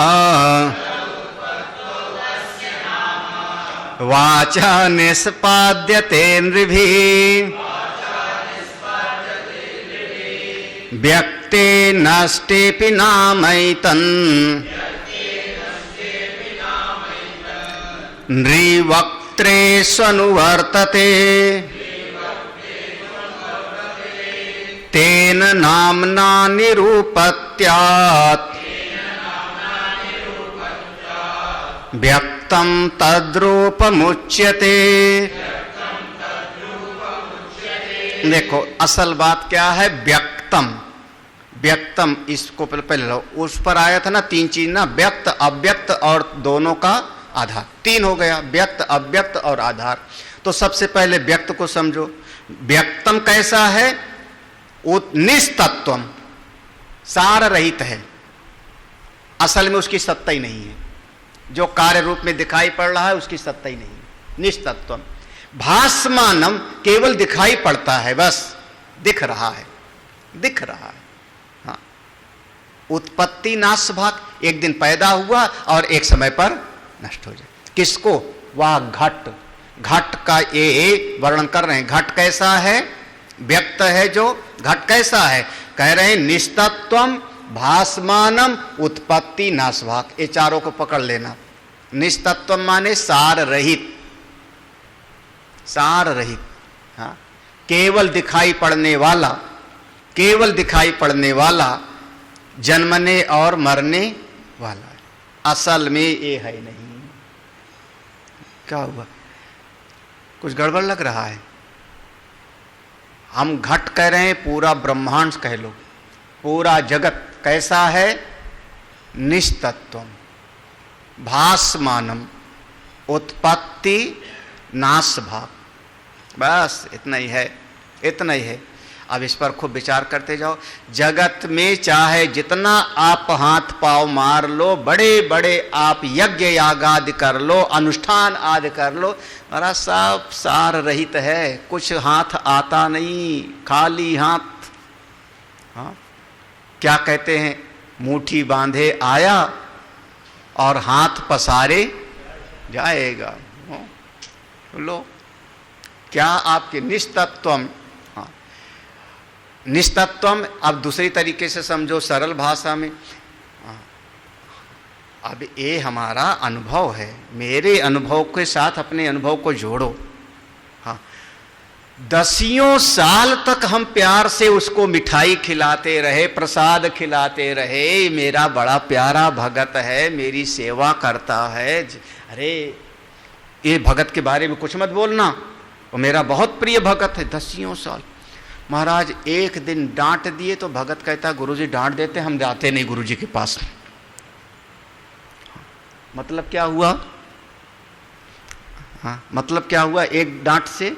वाचा निष्पाद्यते नृभिः व्यक्ते नष्टेपि नामैतन् नृवक्त्रेष्वनुवर्तते तेन नाम्ना निरूपत्यात् व्यक्त व्यक्तम तद्रूपमुच्यते। देखो असल बात क्या है, व्यक्तम, व्यक्तम इसको पहले लो, उस पर आया था ना तीन चीज ना, व्यक्त अव्यक्त और दोनों का आधार, तीन हो गया, व्यक्त अव्यक्त और आधार। तो सबसे पहले व्यक्त को समझो। व्यक्तम कैसा है, निस्तत्वम, सार रहित है, असल में उसकी सत्ता ही नहीं है, जो कार्य रूप में दिखाई पड़ रहा है उसकी सत्ता ही नहीं है, निस्तत्वम। भासमानम, केवल दिखाई पड़ता है, बस दिख रहा है, दिख रहा है। हाँ, उत्पत्ति नाश भाग, एक दिन पैदा हुआ और एक समय पर नष्ट हो जाए। किसको, वह घट, घट का ये वर्णन कर रहे हैं। घट कैसा है, व्यक्त है जो, घट कैसा है, कह रहे हैं निस्तत्वम भासमानम उत्पत्ति नाश भाग, ये चारों को पकड़ लेना। निस्तत्वम माने सार रहित, सार रहित, हाँ, केवल दिखाई पड़ने वाला, केवल दिखाई पड़ने वाला, जन्मने और मरने वाला, असल में ये है नहीं। क्या हुआ, कुछ गड़बड़ लग रहा है? हम घट कह रहे हैं, पूरा ब्रह्मांड कह लो, पूरा जगत कैसा है, निस्तत्वम भासमानम उत्पत्ति नाश भाग, बस इतना ही है, इतना ही है। अब इस पर खूब विचार करते जाओ। जगत में चाहे जितना आप हाथ पांव मार लो, बड़े बड़े आप यज्ञ याग आदि कर लो, अनुष्ठान आदि कर लो, हमारा सब सार रहित है, कुछ हाथ आता नहीं, खाली हाथ। हाँ, क्या कहते हैं, मुट्ठी बांधे आया और हाथ पसारे जाएगा। लो, क्या आपके निस्तत्वम, हाँ, निस्तत्वम। अब दूसरी तरीके से समझो, सरल भाषा में, अब ये हमारा अनुभव है, मेरे अनुभव के साथ अपने अनुभव को जोड़ो। हाँ, दसियों साल तक हम प्यार से उसको मिठाई खिलाते रहे, प्रसाद खिलाते रहे, मेरा बड़ा प्यारा भगत है, मेरी सेवा करता है। अरे ये भगत के बारे में कुछ मत बोलना, वो मेरा बहुत प्रिय भगत है। दसियों साल, महाराज एक दिन डांट दिए तो भगत कहता गुरुजी डांट देते, हम जाते नहीं गुरुजी के पास। मतलब क्या हुआ, हाँ, मतलब क्या हुआ, एक डांट से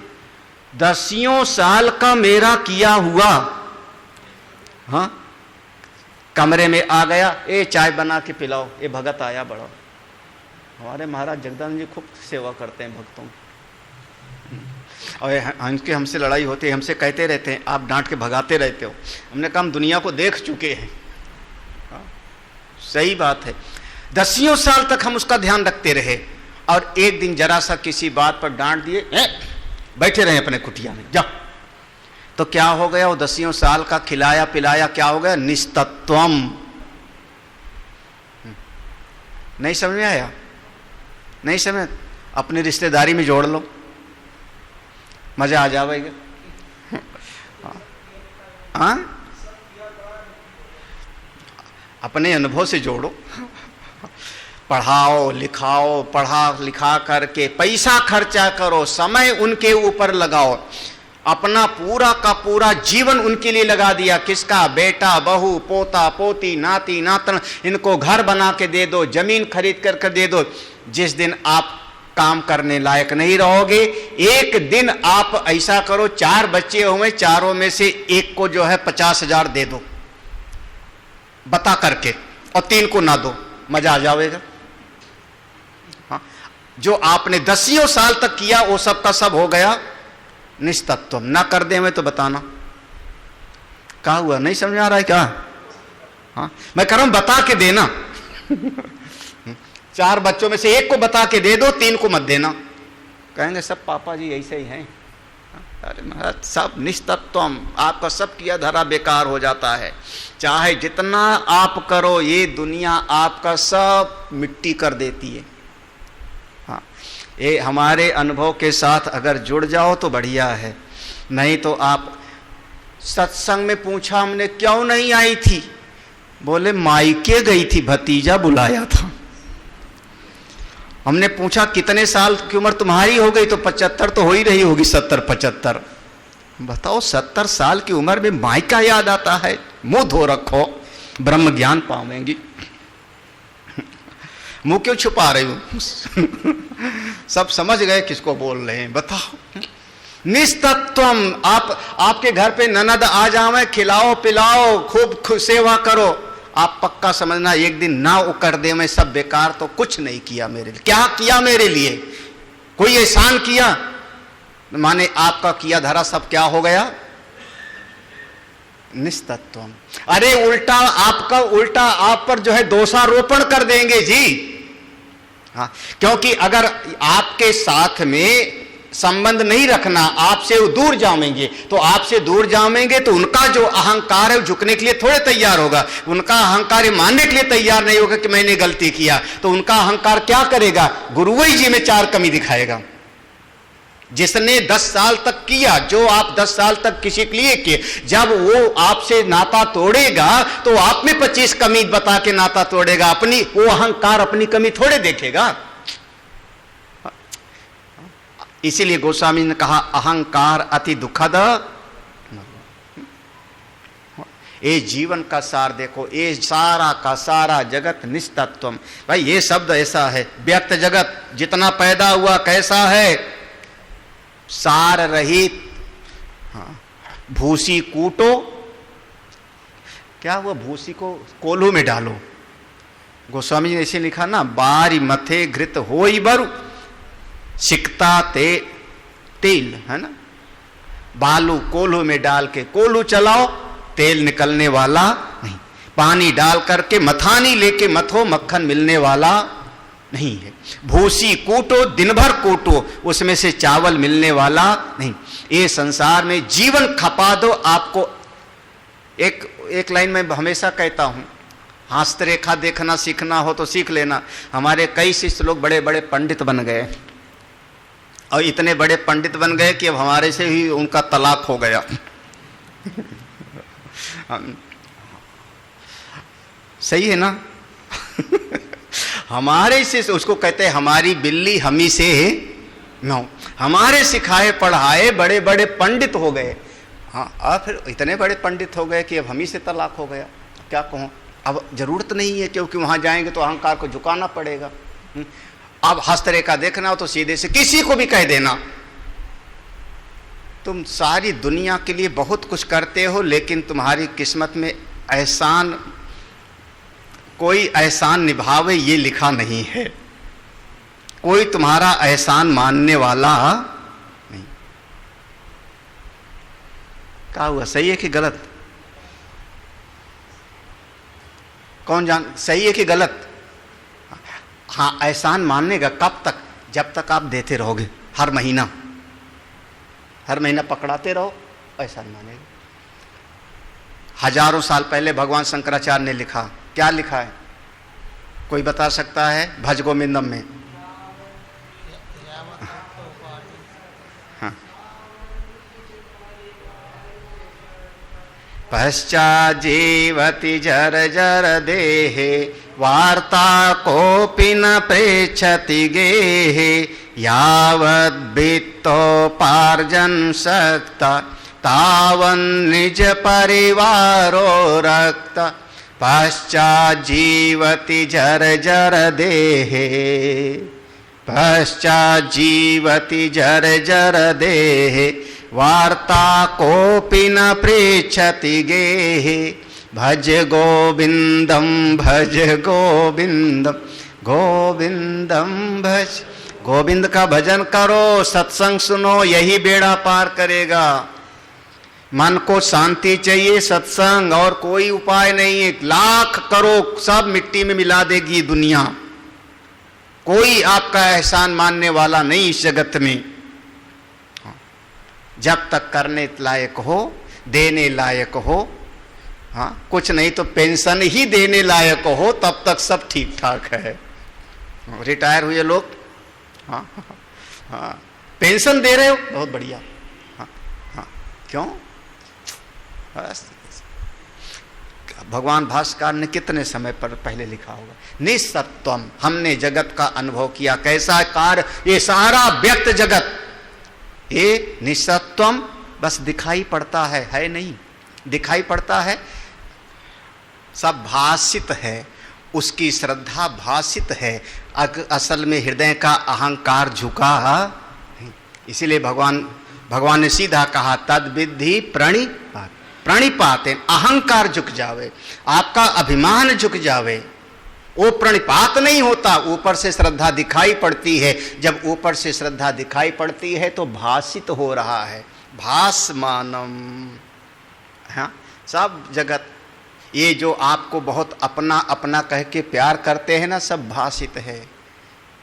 दसियों साल का मेरा किया हुआ, हाँ, कमरे में आ गया, ए चाय बना के पिलाओ, ये भगत आया बड़ा। हमारे महाराज जगदानंद जी खूब सेवा करते हैं भक्तों की, और इनके हमसे लड़ाई होती है, हमसे कहते रहते हैं आप डांट के भगाते रहते हो। हमने कहा हम दुनिया को देख चुके हैं। हाँ, सही बात है, दसियों साल तक हम उसका ध्यान रखते रहे, और एक दिन जरा सा किसी बात पर डांट दिए, बैठे रहे अपने कुटिया में, जा। तो क्या हो गया, वो दसियों साल का खिलाया पिलाया क्या हो गया, निस्तत्वम। नहीं समझ में आया? नहीं समझ? अपनी रिश्तेदारी में जोड़ लो, मजा आ जाएगा। हाँ, अपने अनुभव से जोड़ो, पढ़ाओ लिखाओ, पढ़ा लिखा करके पैसा खर्चा करो, समय उनके ऊपर लगाओ, अपना पूरा का पूरा जीवन उनके लिए लगा दिया। किसका, बेटा बहू पोता पोती नाती नातन, इनको घर बना के दे दो, जमीन खरीद कर दे दो। जिस दिन आप काम करने लायक नहीं रहोगे, एक दिन आप ऐसा करो, 4 बच्चे होंगे, चारों में से एक को जो है 50,000 दे दो बता करके, और 3 को ना दो, मजा आ जाएगा। हाँ, जो आपने दसियों साल तक किया वो सब का सब हो गया निस्तत्व। ना कर दे तो बताना क्या हुआ, नहीं समझ आ रहा है क्या? हाँ, मैं कह रहा हूं बता के देना। 4 बच्चों में से एक को बता के दे दो, 3 को मत देना। कहेंगे सब पापा जी ऐसे ही हैं। अरे महाराज, सब निस्तत्वम, आपका सब किया धरा बेकार हो जाता है। चाहे जितना आप करो, ये दुनिया आपका सब मिट्टी कर देती है। हाँ, ये हमारे अनुभव के साथ अगर जुड़ जाओ तो बढ़िया है, नहीं तो आप सत्संग में पूछा हमने क्यों नहीं आई थी, बोले मायके गई थी, भतीजा बुलाया था। हमने पूछा कितने साल की उम्र तुम्हारी हो गई, तो 75 तो हो ही रही होगी, 70-75। बताओ 70 साल की उम्र में मायका याद आता है? मुंह धो रखो, ब्रह्म ज्ञान पावेंगी। मुंह क्यों छुपा रही हूं? सब समझ गए किसको बोल रहे हैं, बताओ। निस्तत्वम, आपके घर पे ननद आ जावे, खिलाओ पिलाओ, खूब सेवा करो, आप पक्का समझना एक दिन ना वो कर दे, मैं सब बेकार, तो कुछ नहीं किया मेरे लिए। क्या किया मेरे लिए? कोई एहसान किया? माने आपका किया धरा सब क्या हो गया? निस्तत्वम। अरे उल्टा आप पर जो है दोषारोपण कर देंगे जी। हाँ, क्योंकि अगर आपके साथ में संबंध नहीं रखना, आपसे वो दूर जाएंगे, तो आपसे दूर जाएंगे तो उनका जो अहंकार है झुकने के लिए थोड़े तैयार होगा, उनका अहंकार मानने के लिए तैयार नहीं होगा कि मैंने गलती किया। तो उनका अहंकार क्या करेगा? गुरुवई जी में 4 कमी दिखाएगा। जिसने 10 साल तक किया, जो आप 10 साल तक किसी के लिए किए, जब वो आपसे नाता तोड़ेगा तो आप में 25 कमी बता के नाता तोड़ेगा। अपनी वो अहंकार अपनी कमी थोड़े देखेगा। इसीलिए गोस्वामी ने कहा अहंकार अति दुखद। ये जीवन का सार देखो, ये सारा का सारा जगत निस्तत्वम। भाई ये शब्द ऐसा है, व्यक्त जगत जितना पैदा हुआ कैसा है? सार रहित। हाँ, भूसी कूटो, क्या हुआ? भूसी को कोल्हू में डालो। गोस्वामी जी ने ऐसे लिखा ना, बारी मथे घृत होई बरु, सिकता तेल, है ना। बालू कोल्हू में डाल के कोल्हू चलाओ, तेल निकलने वाला नहीं। पानी डाल करके मथानी लेके मथो, मक्खन मिलने वाला नहीं है। भूसी कूटो, दिन भर कूटो, उसमें से चावल मिलने वाला नहीं। ये संसार में जीवन खपा दो आपको। एक लाइन में हमेशा कहता हूं, हस्तरेखा देखना सीखना हो तो सीख लेना। हमारे कई शिष्य लोग बड़े बड़े पंडित बन गए, और इतने बड़े पंडित बन गए कि अब हमारे से ही उनका तलाक हो गया। सही है ना? हमारे से, उसको कहते हैं हमारी बिल्ली हमी से नौ। हमारे सिखाए पढ़ाए बड़े बड़े पंडित हो गए। हाँ, और फिर इतने बड़े पंडित हो गए कि अब हमी से तलाक हो गया। क्या कहूँ, अब जरूरत नहीं है, क्योंकि वहां जाएंगे तो अहंकार को झुकाना पड़ेगा। अब हस्तरेखा देखना हो तो सीधे से किसी को भी कह देना। तुम सारी दुनिया के लिए बहुत कुछ करते हो, लेकिन तुम्हारी किस्मत में एहसान, कोई एहसान निभावे ये लिखा नहीं है। कोई तुम्हारा एहसान मानने वाला नहीं। क्या हुआ, सही है कि गलत? कौन जान, सही है कि गलत? हाँ, एहसान मानेगा कब तक? जब तक आप देते रहोगे। हर महीना पकड़ाते रहो, एहसान मानेगा। हजारों साल पहले भगवान शंकराचार्य ने लिखा, क्या लिखा है? कोई बता सकता है? भज गोविंदम में। हाँ, पश्चात् जीवति जर जर देहे, वार्ता कोपि न प्रेक्षति गेहे, यावद्वित्तोपार्जन शक्ता, तावन् निज परिवारो रक्ता। पश्चात् जीवति जर जर देहे, पश्चात् जीवति जर जर देहे, वार्ता कोपि न प्रेक्षति गेहे, भज गोविंदम भज गोविंदम, गोविंदम भज। गोविंद का भजन करो, सत्संग सुनो, यही बेड़ा पार करेगा। मन को शांति चाहिए, सत्संग, और कोई उपाय नहीं है। लाख करो, सब मिट्टी में मिला देगी दुनिया। कोई आपका एहसान मानने वाला नहीं इस जगत में। जब तक करने लायक हो, देने लायक हो, हाँ, कुछ नहीं तो पेंशन ही देने लायक हो, तब तक सब ठीक ठाक है। रिटायर हुए लोग, हाँ हाँ, पेंशन दे रहे हो, बहुत बढ़िया। हाँ हाँ, क्यों? भगवान भास्कर ने कितने समय पर पहले लिखा होगा, निसत्वम, हमने जगत का अनुभव किया। कैसा कार्य, ये सारा व्यक्त जगत, ये निसत्वम बस दिखाई पड़ता है नहीं, दिखाई पड़ता है, सब भासित है, उसकी श्रद्धा भासित है, असल में हृदय का अहंकार झुका नहीं। इसीलिए भगवान ने सीधा कहा, तद विद्धि प्रणिपात, अहंकार झुक जावे, आपका अभिमान झुक जावे। वो प्रणिपात नहीं होता, ऊपर से श्रद्धा दिखाई पड़ती है। जब ऊपर से श्रद्धा दिखाई पड़ती है तो भासित हो रहा है, भासमानम। हाँ, सब जगत, ये जो आपको बहुत अपना अपना कह के प्यार करते हैं ना, सब भासित है।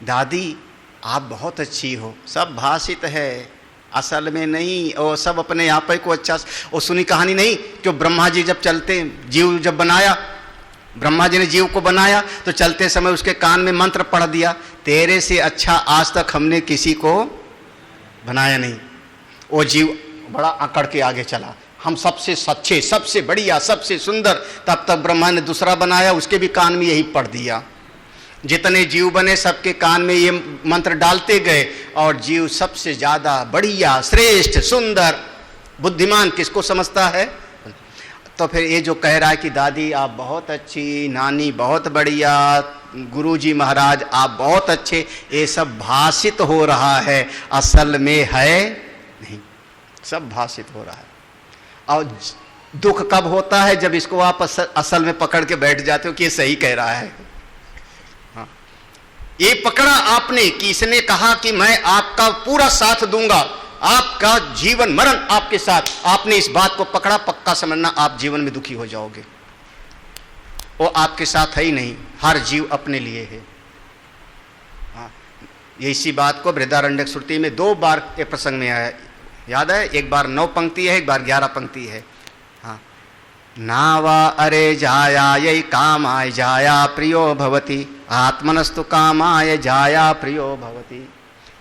दादी आप बहुत अच्छी हो, सब भासित है, असल में नहीं। और सब अपने आप को अच्छा, और सुनी कहानी नहीं कि ब्रह्मा जी जब चलते, जीव जब बनाया, ब्रह्मा जी ने जीव को बनाया तो चलते समय उसके कान में मंत्र पढ़ दिया, तेरे से अच्छा आज तक हमने किसी को बनाया नहीं। वो जीव बड़ा अकड़ के आगे चला, हम सबसे सच्चे, सबसे बढ़िया, सबसे सुंदर। तब तक ब्रह्मा ने दूसरा बनाया, उसके भी कान में यही पढ़ दिया। जितने जीव बने सबके कान में ये मंत्र डालते गए, और जीव सबसे ज्यादा बढ़िया, श्रेष्ठ, सुंदर, बुद्धिमान किसको समझता है? तो फिर ये जो कह रहा है कि दादी आप बहुत अच्छी, नानी बहुत बढ़िया, गुरुजी महाराज आप बहुत अच्छे, ये सब भासित हो रहा है, असल में है नहीं, सब भासित हो रहा है। और दुख कब होता है? जब इसको आप असल में पकड़ के बैठ जाते हो कि ये सही कह रहा है। हाँ, ये पकड़ा आपने कि इसने कहा कि मैं आपका पूरा साथ दूंगा, आपका जीवन मरण आपके साथ, आपने इस बात को पकड़ा, पक्का समझना आप जीवन में दुखी हो जाओगे। वो आपके साथ है ही नहीं, हर जीव अपने लिए है। हाँ, ये इसी बात को बृहदारण्यक श्रुति में 2 बार ये प्रसंग में आया, याद है? एक बार 9 पंक्ति है, एक बार 11 पंक्ति है। हाँ, नावा अरे जाया ये कामाय जाया प्रियो भवति, आत्मनस्तु कामाय जाया प्रियो भवति।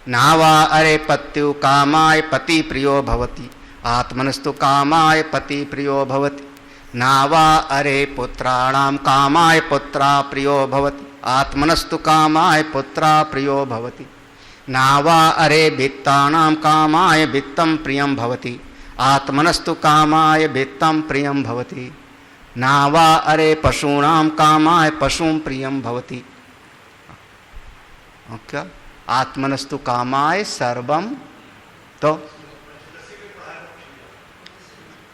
नावा अरे पत्यु कामाय पति प्रियो भवति, आत्मनस्तु कामाय पति प्रियो भवति। नावा अरे पुत्राणाम कामाय पुत्रा प्रियो भवति, आत्मनस्तु कामाय पुत्रा प्रियो भवति। नावा अरे वित्तानां कामाय वित्तं प्रियं भवति, आत्मनस्तु कामाय वित्तं प्रियं भवति। नावा अरे पशूनां कामाय पशुं प्रियं भवति, क्या? आत्मनस्तु कामाय सर्वम। तो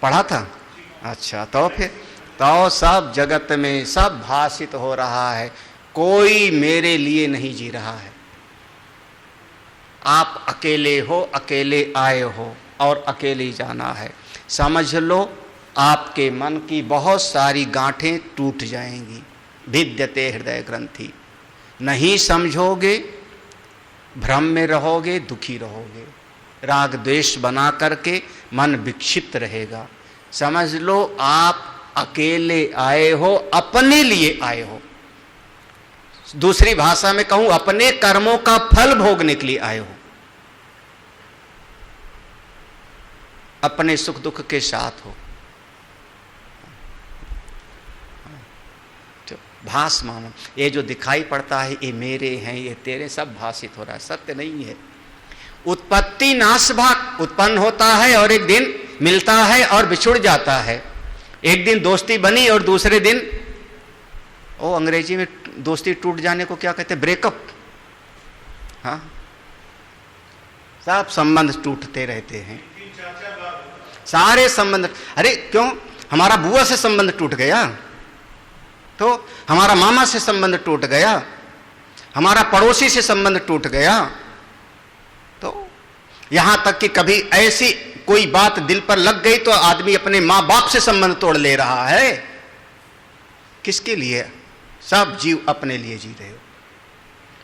पढ़ा था, अच्छा। तो फिर तो सब जगत में सब भासित हो रहा है, कोई मेरे लिए नहीं जी रहा है। आप अकेले हो, अकेले आए हो और अकेले ही जाना है। समझ लो आपके मन की बहुत सारी गांठें टूट जाएंगी। भिद्यते हृदय ग्रंथि, नहीं समझोगे, भ्रम में रहोगे, दुखी रहोगे, राग द्वेष बना करके मन विक्षिप्त रहेगा। समझ लो आप अकेले आए हो, अपने लिए आए हो। दूसरी भाषा में कहूं, अपने कर्मों का फल भोगने के लिए आए हो, अपने सुख दुख के साथ हो। तो भास मानो, ये जो दिखाई पड़ता है ये मेरे हैं, ये तेरे, सब भासित हो रहा है, सत्य नहीं है। उत्पत्ति नाश भाग, उत्पन्न होता है और एक दिन मिलता है और बिछुड़ जाता है। एक दिन दोस्ती बनी और दूसरे दिन, ओ अंग्रेजी में दोस्ती टूट जाने को क्या कहते हैं? ब्रेकअप। हाँ, सब संबंध टूटते रहते हैं, सारे संबंध। अरे क्यों? हमारा बुआ से संबंध टूट गया, तो हमारा मामा से संबंध टूट गया, हमारा पड़ोसी से संबंध टूट गया, तो यहां तक कि कभी ऐसी कोई बात दिल पर लग गई तो आदमी अपने माँ बाप से संबंध तोड़ ले रहा है। किसके लिए? सब जीव अपने लिए जी रहे हो।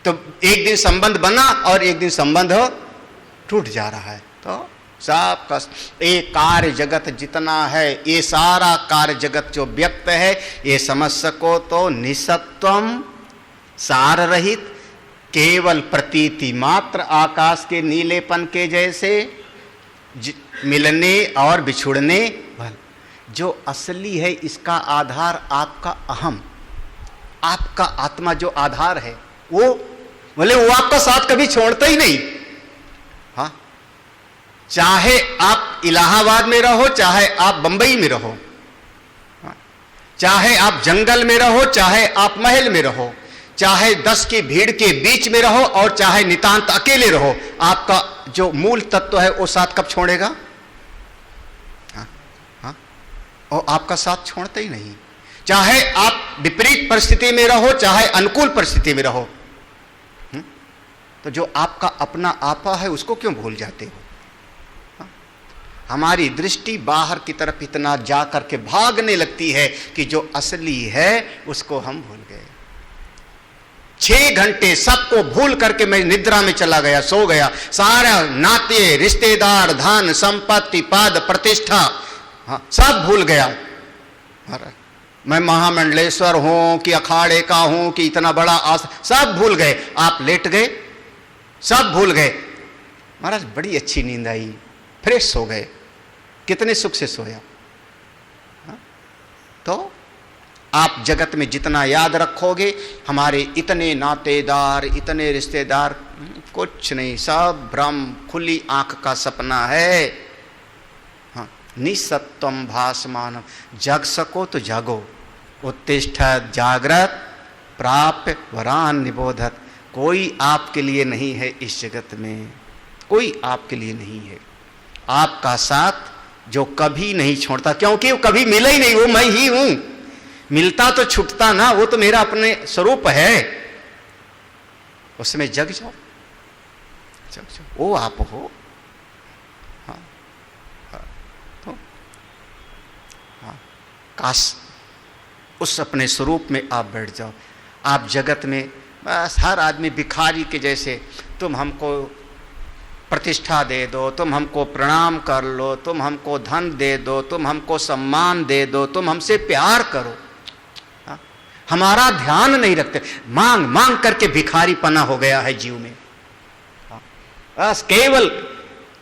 तो एक दिन संबंध बना और एक दिन संबंध टूट जा रहा है। तो सब का ये कार्य जगत जितना है, ये सारा कार्य जगत जो व्यक्त है, ये समझ सको तो निसत्वम, सार रहित, केवल प्रतीति मात्र, आकाश के नीलेपन के जैसे, मिलने और बिछुड़ने वाला। जो असली है इसका आधार आपका अहम, आपका आत्मा जो आधार है वो, बोले वो आपका साथ कभी छोड़ता ही नहीं। हाँ, चाहे आप इलाहाबाद में रहो, चाहे आप बंबई में रहो, चाहे आप जंगल में रहो, चाहे आप महल में रहो, चाहे 10 की भीड़ के बीच में रहो और चाहे नितांत अकेले रहो, आपका जो मूल तत्व है वो साथ कब छोड़ेगा? हाँ, हाँ, और आपका साथ छोड़ता ही नहीं। चाहे आप विपरीत परिस्थिति में रहो, चाहे अनुकूल परिस्थिति में रहो, तो जो आपका अपना आपा है उसको क्यों भूल जाते हो? हमारी दृष्टि बाहर की तरफ इतना जा करके भागने लगती है कि जो असली है उसको हम भूल गए। 6 घंटे सबको भूल करके मैं निद्रा में चला गया, सो गया, सारा नाते रिश्तेदार धन संपत्ति पद प्रतिष्ठा, हाँ, सब भूल गया। मैं महामंडलेश्वर हूं कि अखाड़े का हूं कि इतना बड़ा सब भूल गए। आप लेट गए, सब भूल गए। महाराज बड़ी अच्छी नींद आई, फ्रेश हो गए, कितने सुख से सोया। हाँ? तो आप जगत में जितना याद रखोगे, हमारे इतने नातेदार, इतने रिश्तेदार, कुछ नहीं, सब भ्रम, खुली आंख का सपना है। हाँ, निसत्वम भासमानम, जग सको तो जागो, उत्तिष्ठत जागृत प्राप्य वरान निबोधत। कोई आपके लिए नहीं है इस जगत में, कोई आपके लिए नहीं है। आपका साथ जो कभी नहीं छोड़ता, क्योंकि वो कभी मिला ही नहीं, वो मैं ही हूं। मिलता तो छूटता ना, वो तो मेरा अपने स्वरूप है, उसमें जग जाओ, जग जाओ, वो आप हो। हाँ, हाँ, तो हाँ, काश उस अपने स्वरूप में आप बैठ जाओ। आप जगत में बस हर आदमी भिखारी के जैसे, तुम हमको प्रतिष्ठा दे दो, तुम हमको प्रणाम कर लो, तुम हमको धन दे दो, तुम हमको सम्मान दे दो, तुम हमसे प्यार करो। हा? हमारा ध्यान नहीं रखते, मांग मांग करके भिखारी पना हो गया है जीव में। बस केवल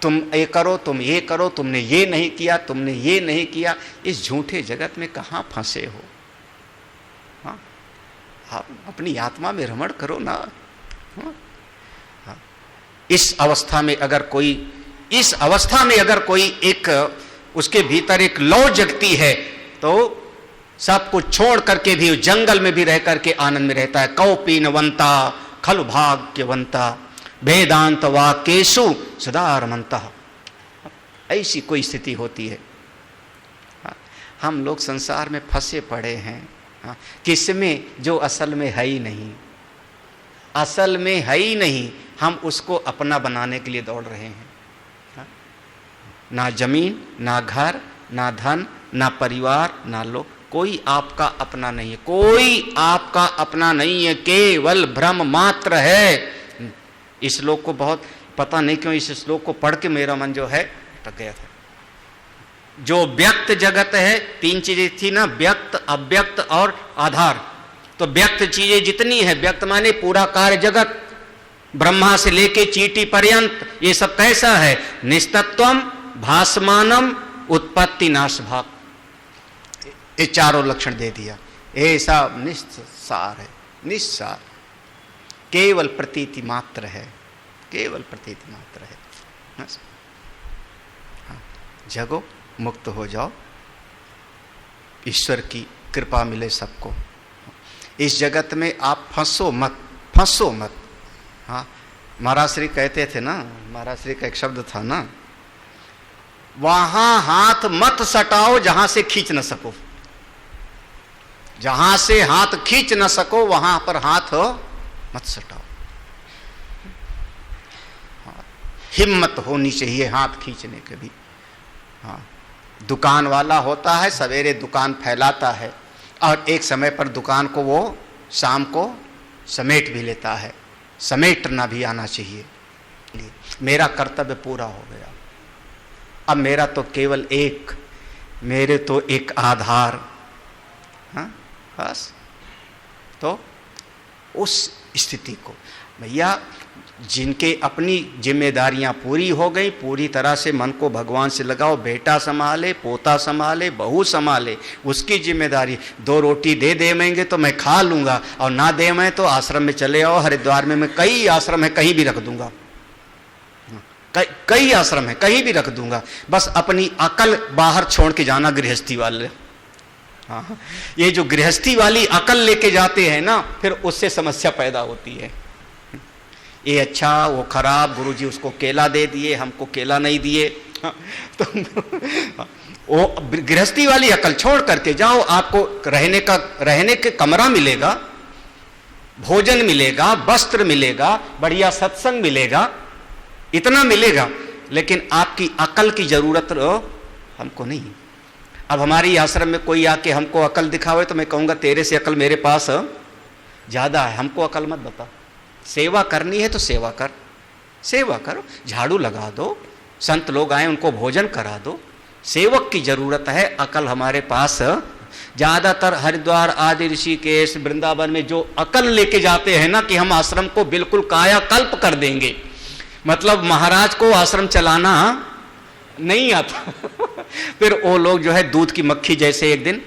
तुम ये करो, तुम ये करो, तुमने ये नहीं किया, तुमने ये नहीं किया। इस झूठे जगत में कहाँ फंसे हो? हाँ, आप अपनी आत्मा में रमण करो ना। हाँ? इस अवस्था में अगर कोई एक उसके भीतर एक लौ जगती है, तो सब कुछ छोड़ करके भी जंगल में भी रह करके आनंद में रहता है। कौपीनवंता खलु भाग्यवंता वेदांत वाक्येषु सदा रमन्तः, ऐसी कोई स्थिति होती है। हम लोग संसार में फंसे पड़े हैं, किसमें जो असल में है ही नहीं, असल में है ही नहीं। हम उसको अपना बनाने के लिए दौड़ रहे हैं। ना जमीन, ना घर, ना धन, ना परिवार, ना लोग, कोई आपका अपना नहीं है, कोई आपका अपना नहीं है, केवल भ्रम मात्र है। इस श्लोक को बहुत पता नहीं क्यों इस श्लोक को पढ़ के मेरा मन जो है अटक गया था। जो व्यक्त जगत है, 3 चीजें थी ना, व्यक्त, अव्यक्त और आधार। तो व्यक्त चीजें जितनी है, व्यक्त माने पूरा कार्य जगत, ब्रह्मा से लेके चींटी पर्यंत, ये सब कैसा है? निस्तत्वम भासमानम उत्पत्ति नाश भाग, ये चारों लक्षण दे दिया। ऐसा निस्सार है, निस्सार, केवल प्रतीति मात्र है, केवल प्रतीति मात्र है। हाँ, जगो, मुक्त हो जाओ, ईश्वर की कृपा मिले सबको। इस जगत में आप फंसो मत, फंसो मत। हाँ, महाराज श्री कहते थे ना, महाराज श्री का एक शब्द था ना, वहां हाथ मत सटाओ जहां से खींच न सको। जहां से हाथ खींच न सको वहां पर हाथ मत सटाओ। हाँ, हिम्मत होनी चाहिए हाथ खींचने के भी। हाँ, दुकान वाला होता है, सवेरे दुकान फैलाता है और एक समय पर दुकान को वो शाम को समेट भी लेता है। समेटना भी आना चाहिए। मेरा कर्तव्य पूरा हो गया, अब मेरा तो केवल एक, मेरे तो एक आधार। हाँ, बस। तो उस स्थिति को भैया जिनके अपनी जिम्मेदारियां पूरी हो गई, पूरी तरह से मन को भगवान से लगाओ, बेटा संभाले, पोता संभाले, बहू संभाले, उसकी जिम्मेदारी। 2 रोटी दे देंगे तो मैं खा लूँगा, और ना दे मैं तो आश्रम में चले आओ। हरिद्वार में मैं कई आश्रम है, कहीं भी रख दूंगा, कई आश्रम है, कहीं भी रख दूंगा। बस अपनी अकल बाहर छोड़ के जाना गृहस्थी वाले। हाँ, ये जो गृहस्थी वाली अकल लेके जाते हैं ना, फिर उससे समस्या पैदा होती है। ये अच्छा, वो खराब, गुरुजी उसको केला दे दिए, हमको केला नहीं दिए। हाँ, तो वो गृहस्थी वाली अकल छोड़ करके जाओ। आपको रहने के कमरा मिलेगा, भोजन मिलेगा, वस्त्र मिलेगा, बढ़िया सत्संग मिलेगा, इतना मिलेगा, लेकिन आपकी अकल की जरूरत हमको नहीं। अब हमारी आश्रम में कोई आके हमको अकल दिखावे तो मैं कहूँगा तेरे से अकल मेरे पास ज़्यादा है, हमको अकल मत बता। सेवा करनी है तो सेवा कर, सेवा करो, झाड़ू लगा दो, संत लोग आए उनको भोजन करा दो। सेवक की जरूरत है, अकल हमारे पास ज़्यादातर हरिद्वार आदि ऋषिकेश वृंदावन में जो अकल लेके जाते हैं ना कि हम आश्रम को बिल्कुल कायाकल्प कर देंगे, मतलब महाराज को आश्रम चलाना नहीं आता फिर वो लोग जो है दूध की मक्खी जैसे एक दिन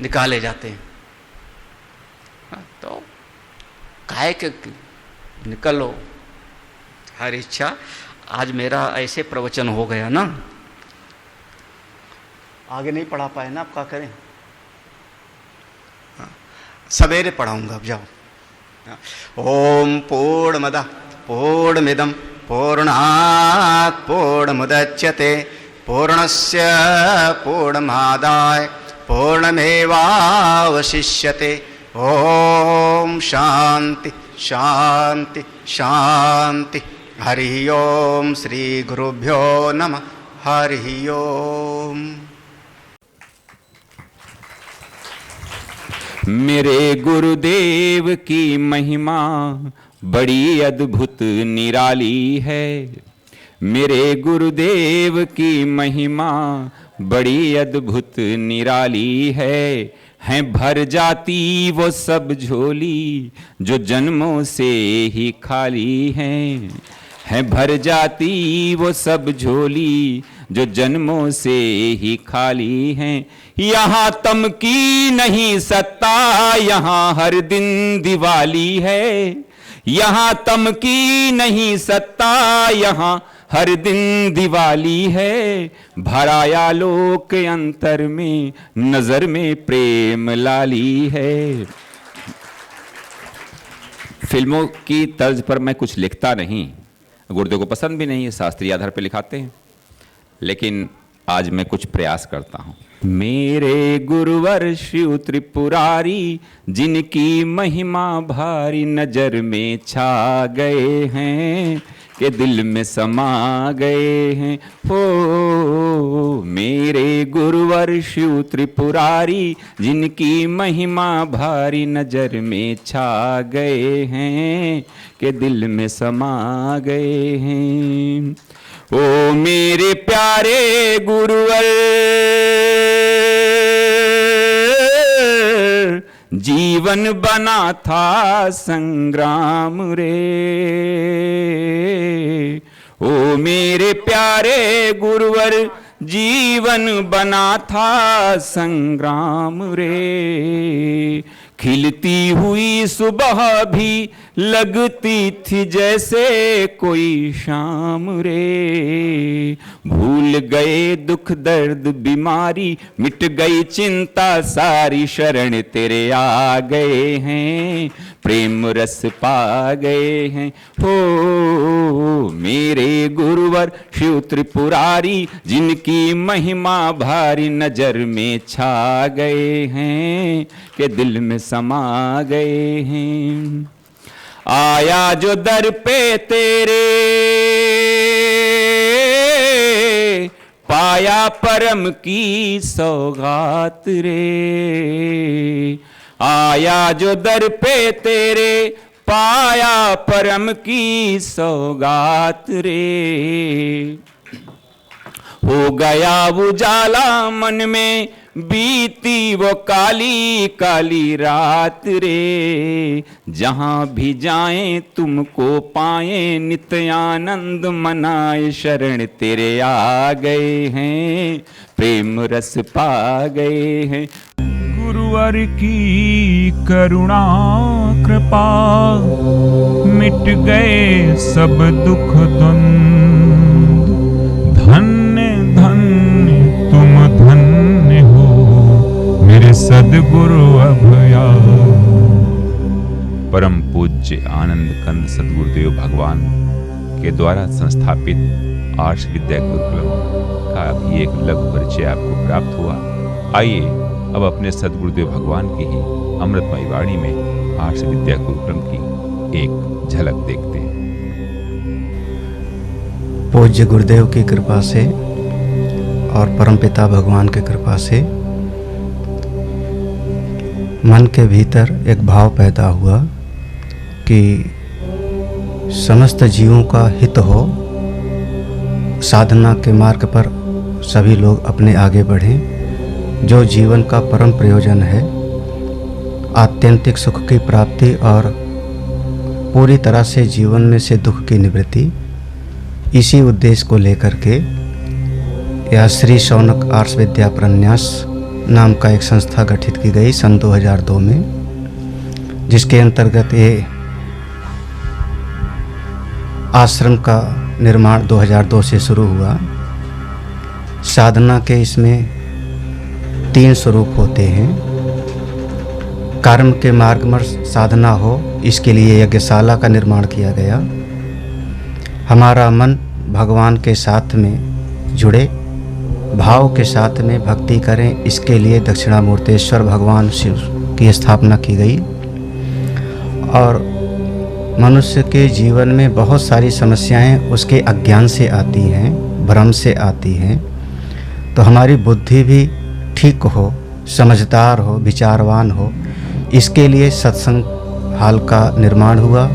निकाले जाते हैं। तो काहे के निकलो, हर इच्छा। आज मेरा ऐसे प्रवचन हो गया ना, आगे नहीं पढ़ा पाए ना, आप क्या करें। सवेरे पढ़ाऊंगा, अब जाओ। ओम पूर्णमदः पूर्णमिदं पूर्णात् पूर्णमुदच्यते पूर्णस्य पूर्णमादाय पूर्णमेवावशिष्यते। ओम शांति शांति शांति। हरि ओम। श्री गुरुभ्यो नमः। हरि ओम। मेरे गुरुदेव की महिमा बड़ी अद्भुत निराली है। मेरे गुरुदेव की महिमा बड़ी अद्भुत निराली है भर जाती वो सब झोली जो जन्मों से ही खाली है भर जाती वो सब झोली जो जन्मों से ही खाली हैं। यहाँ तम की नहीं सत्ता, यहाँ हर दिन दिवाली है। यहाँ तम की नहीं सत्ता, यहाँ हर दिन दिवाली है। भराया लोक अंतर में, नजर में प्रेम लाली है। फिल्मों की तर्ज पर मैं कुछ लिखता नहीं, गुरुदेव को पसंद भी नहीं है, शास्त्रीय आधार पर लिखाते हैं, लेकिन आज मैं कुछ प्रयास करता हूं। मेरे गुरुवर शिव त्रिपुरारी, जिनकी महिमा भारी नजर में छा गए हैं के दिल में समा गए हैं। हो मेरे गुरुवर शिव त्रिपुरारी, जिनकी महिमा भारी नजर में छा गए हैं के दिल में समा गए हैं। ओ मेरे प्यारे गुरुवर, जीवन बना था संग्राम रे। ओ मेरे प्यारे गुरुवर, जीवन बना था संग्राम रे। खिलती हुई सुबह भी लगती थी जैसे कोई शाम रे। भूल गए दुख दर्द बीमारी, मिट गई चिंता सारी, शरण तेरे आ गए हैं, प्रेम रस पा गए हैं। हो मेरे गुरुवर शिव त्रिपुरारी, जिनकी महिमा भारी नजर में छा गए हैं के दिल में समा गए हैं। आया जो दर पे तेरे, पाया परम की सौगात रे। आया जो दर पे तेरे, पाया परम की सौगात रे। हो गया उजाला मन में, बीती वो काली काली रात रे, जहां भी जाएं तुमको पाएं, नित्य आनंद मनाए, शरण तेरे आ गए हैं, प्रेम रस पा गए हैं। गुरुवर की करुणा कृपा, मिट गए सब दुख द्वंद, धन्य धन्य तुम धन्य हो मेरे सद्गुरु अभया। परम पूज्य आनंद कंद सद्गुरुदेव भगवान के द्वारा संस्थापित आर्ष विद्या गुरुकुलम का भी एक लघु परिचय आपको प्राप्त हुआ। आइए अब अपने सद्गुरुदेव भगवान की ही अमृतमयी वाणी में आर्ष विद्या गुरुकुलम की एक झलक देखते हैं। पूज्य गुरुदेव की कृपा से और परमपिता भगवान की कृपा से मन के भीतर एक भाव पैदा हुआ कि समस्त जीवों का हित हो, साधना के मार्ग पर सभी लोग अपने आगे बढ़ें। जो जीवन का परम प्रयोजन है, आत्यंतिक सुख की प्राप्ति और पूरी तरह से जीवन में से दुख की निवृत्ति, इसी उद्देश्य को लेकर के यह श्री शौनक आर्ष विद्या प्रन्यास नाम का एक संस्था गठित की गई सन 2002 में, जिसके अंतर्गत ये आश्रम का निर्माण 2002 से शुरू हुआ। साधना के इसमें 3 स्वरूप होते हैं। कर्म के मार्ग में साधना हो, इसके लिए यज्ञशाला का निर्माण किया गया। हमारा मन भगवान के साथ में जुड़े, भाव के साथ में भक्ति करें, इसके लिए दक्षिणामूर्तेश्वर भगवान शिव की स्थापना की गई। और मनुष्य के जीवन में बहुत सारी समस्याएं उसके अज्ञान से आती हैं, भ्रम से आती हैं। तो हमारी बुद्धि भी ठीक हो, समझदार हो, विचारवान हो, इसके लिए सत्संग हाल का निर्माण हुआ,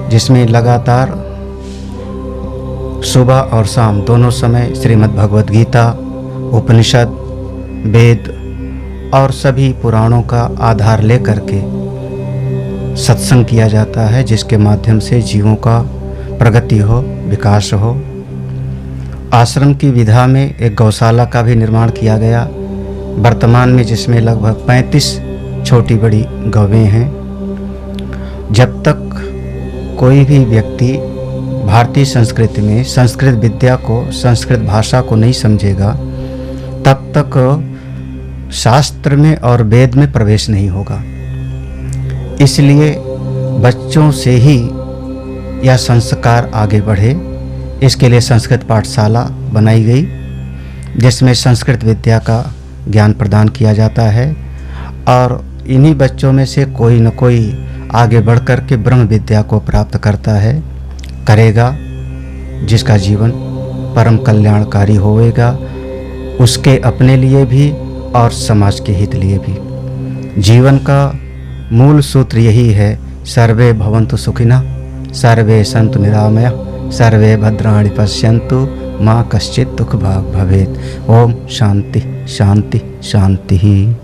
जिसमें लगातार सुबह और शाम दोनों समय श्रीमद् भगवद गीता, उपनिषद, वेद और सभी पुराणों का आधार लेकर के सत्संग किया जाता है, जिसके माध्यम से जीवों का प्रगति हो, विकास हो। आश्रम की विधा में एक गौशाला का भी निर्माण किया गया वर्तमान में, जिसमें लगभग 35 छोटी बड़ी गौवें हैं। जब तक कोई भी व्यक्ति भारतीय संस्कृति में संस्कृत विद्या को, संस्कृत भाषा को नहीं समझेगा, तब तक शास्त्र में और वेद में प्रवेश नहीं होगा। इसलिए बच्चों से ही यह संस्कार आगे बढ़े, इसके लिए संस्कृत पाठशाला बनाई गई, जिसमें संस्कृत विद्या का ज्ञान प्रदान किया जाता है। और इन्हीं बच्चों में से कोई न कोई आगे बढ़कर के ब्रह्म विद्या को प्राप्त करता है, करेगा, जिसका जीवन परम कल्याणकारी होएगा, उसके अपने लिए भी और समाज के हित लिए भी। जीवन का मूल सूत्र यही है, सर्वे भवन्तु सुखिनः, सर्वे सन्तु निरामयाः, सर्वे भद्राणि पश्यन्तु, माँ कश्चित् दुःख भाग् भवेत्। ओम शांति शांति शांति।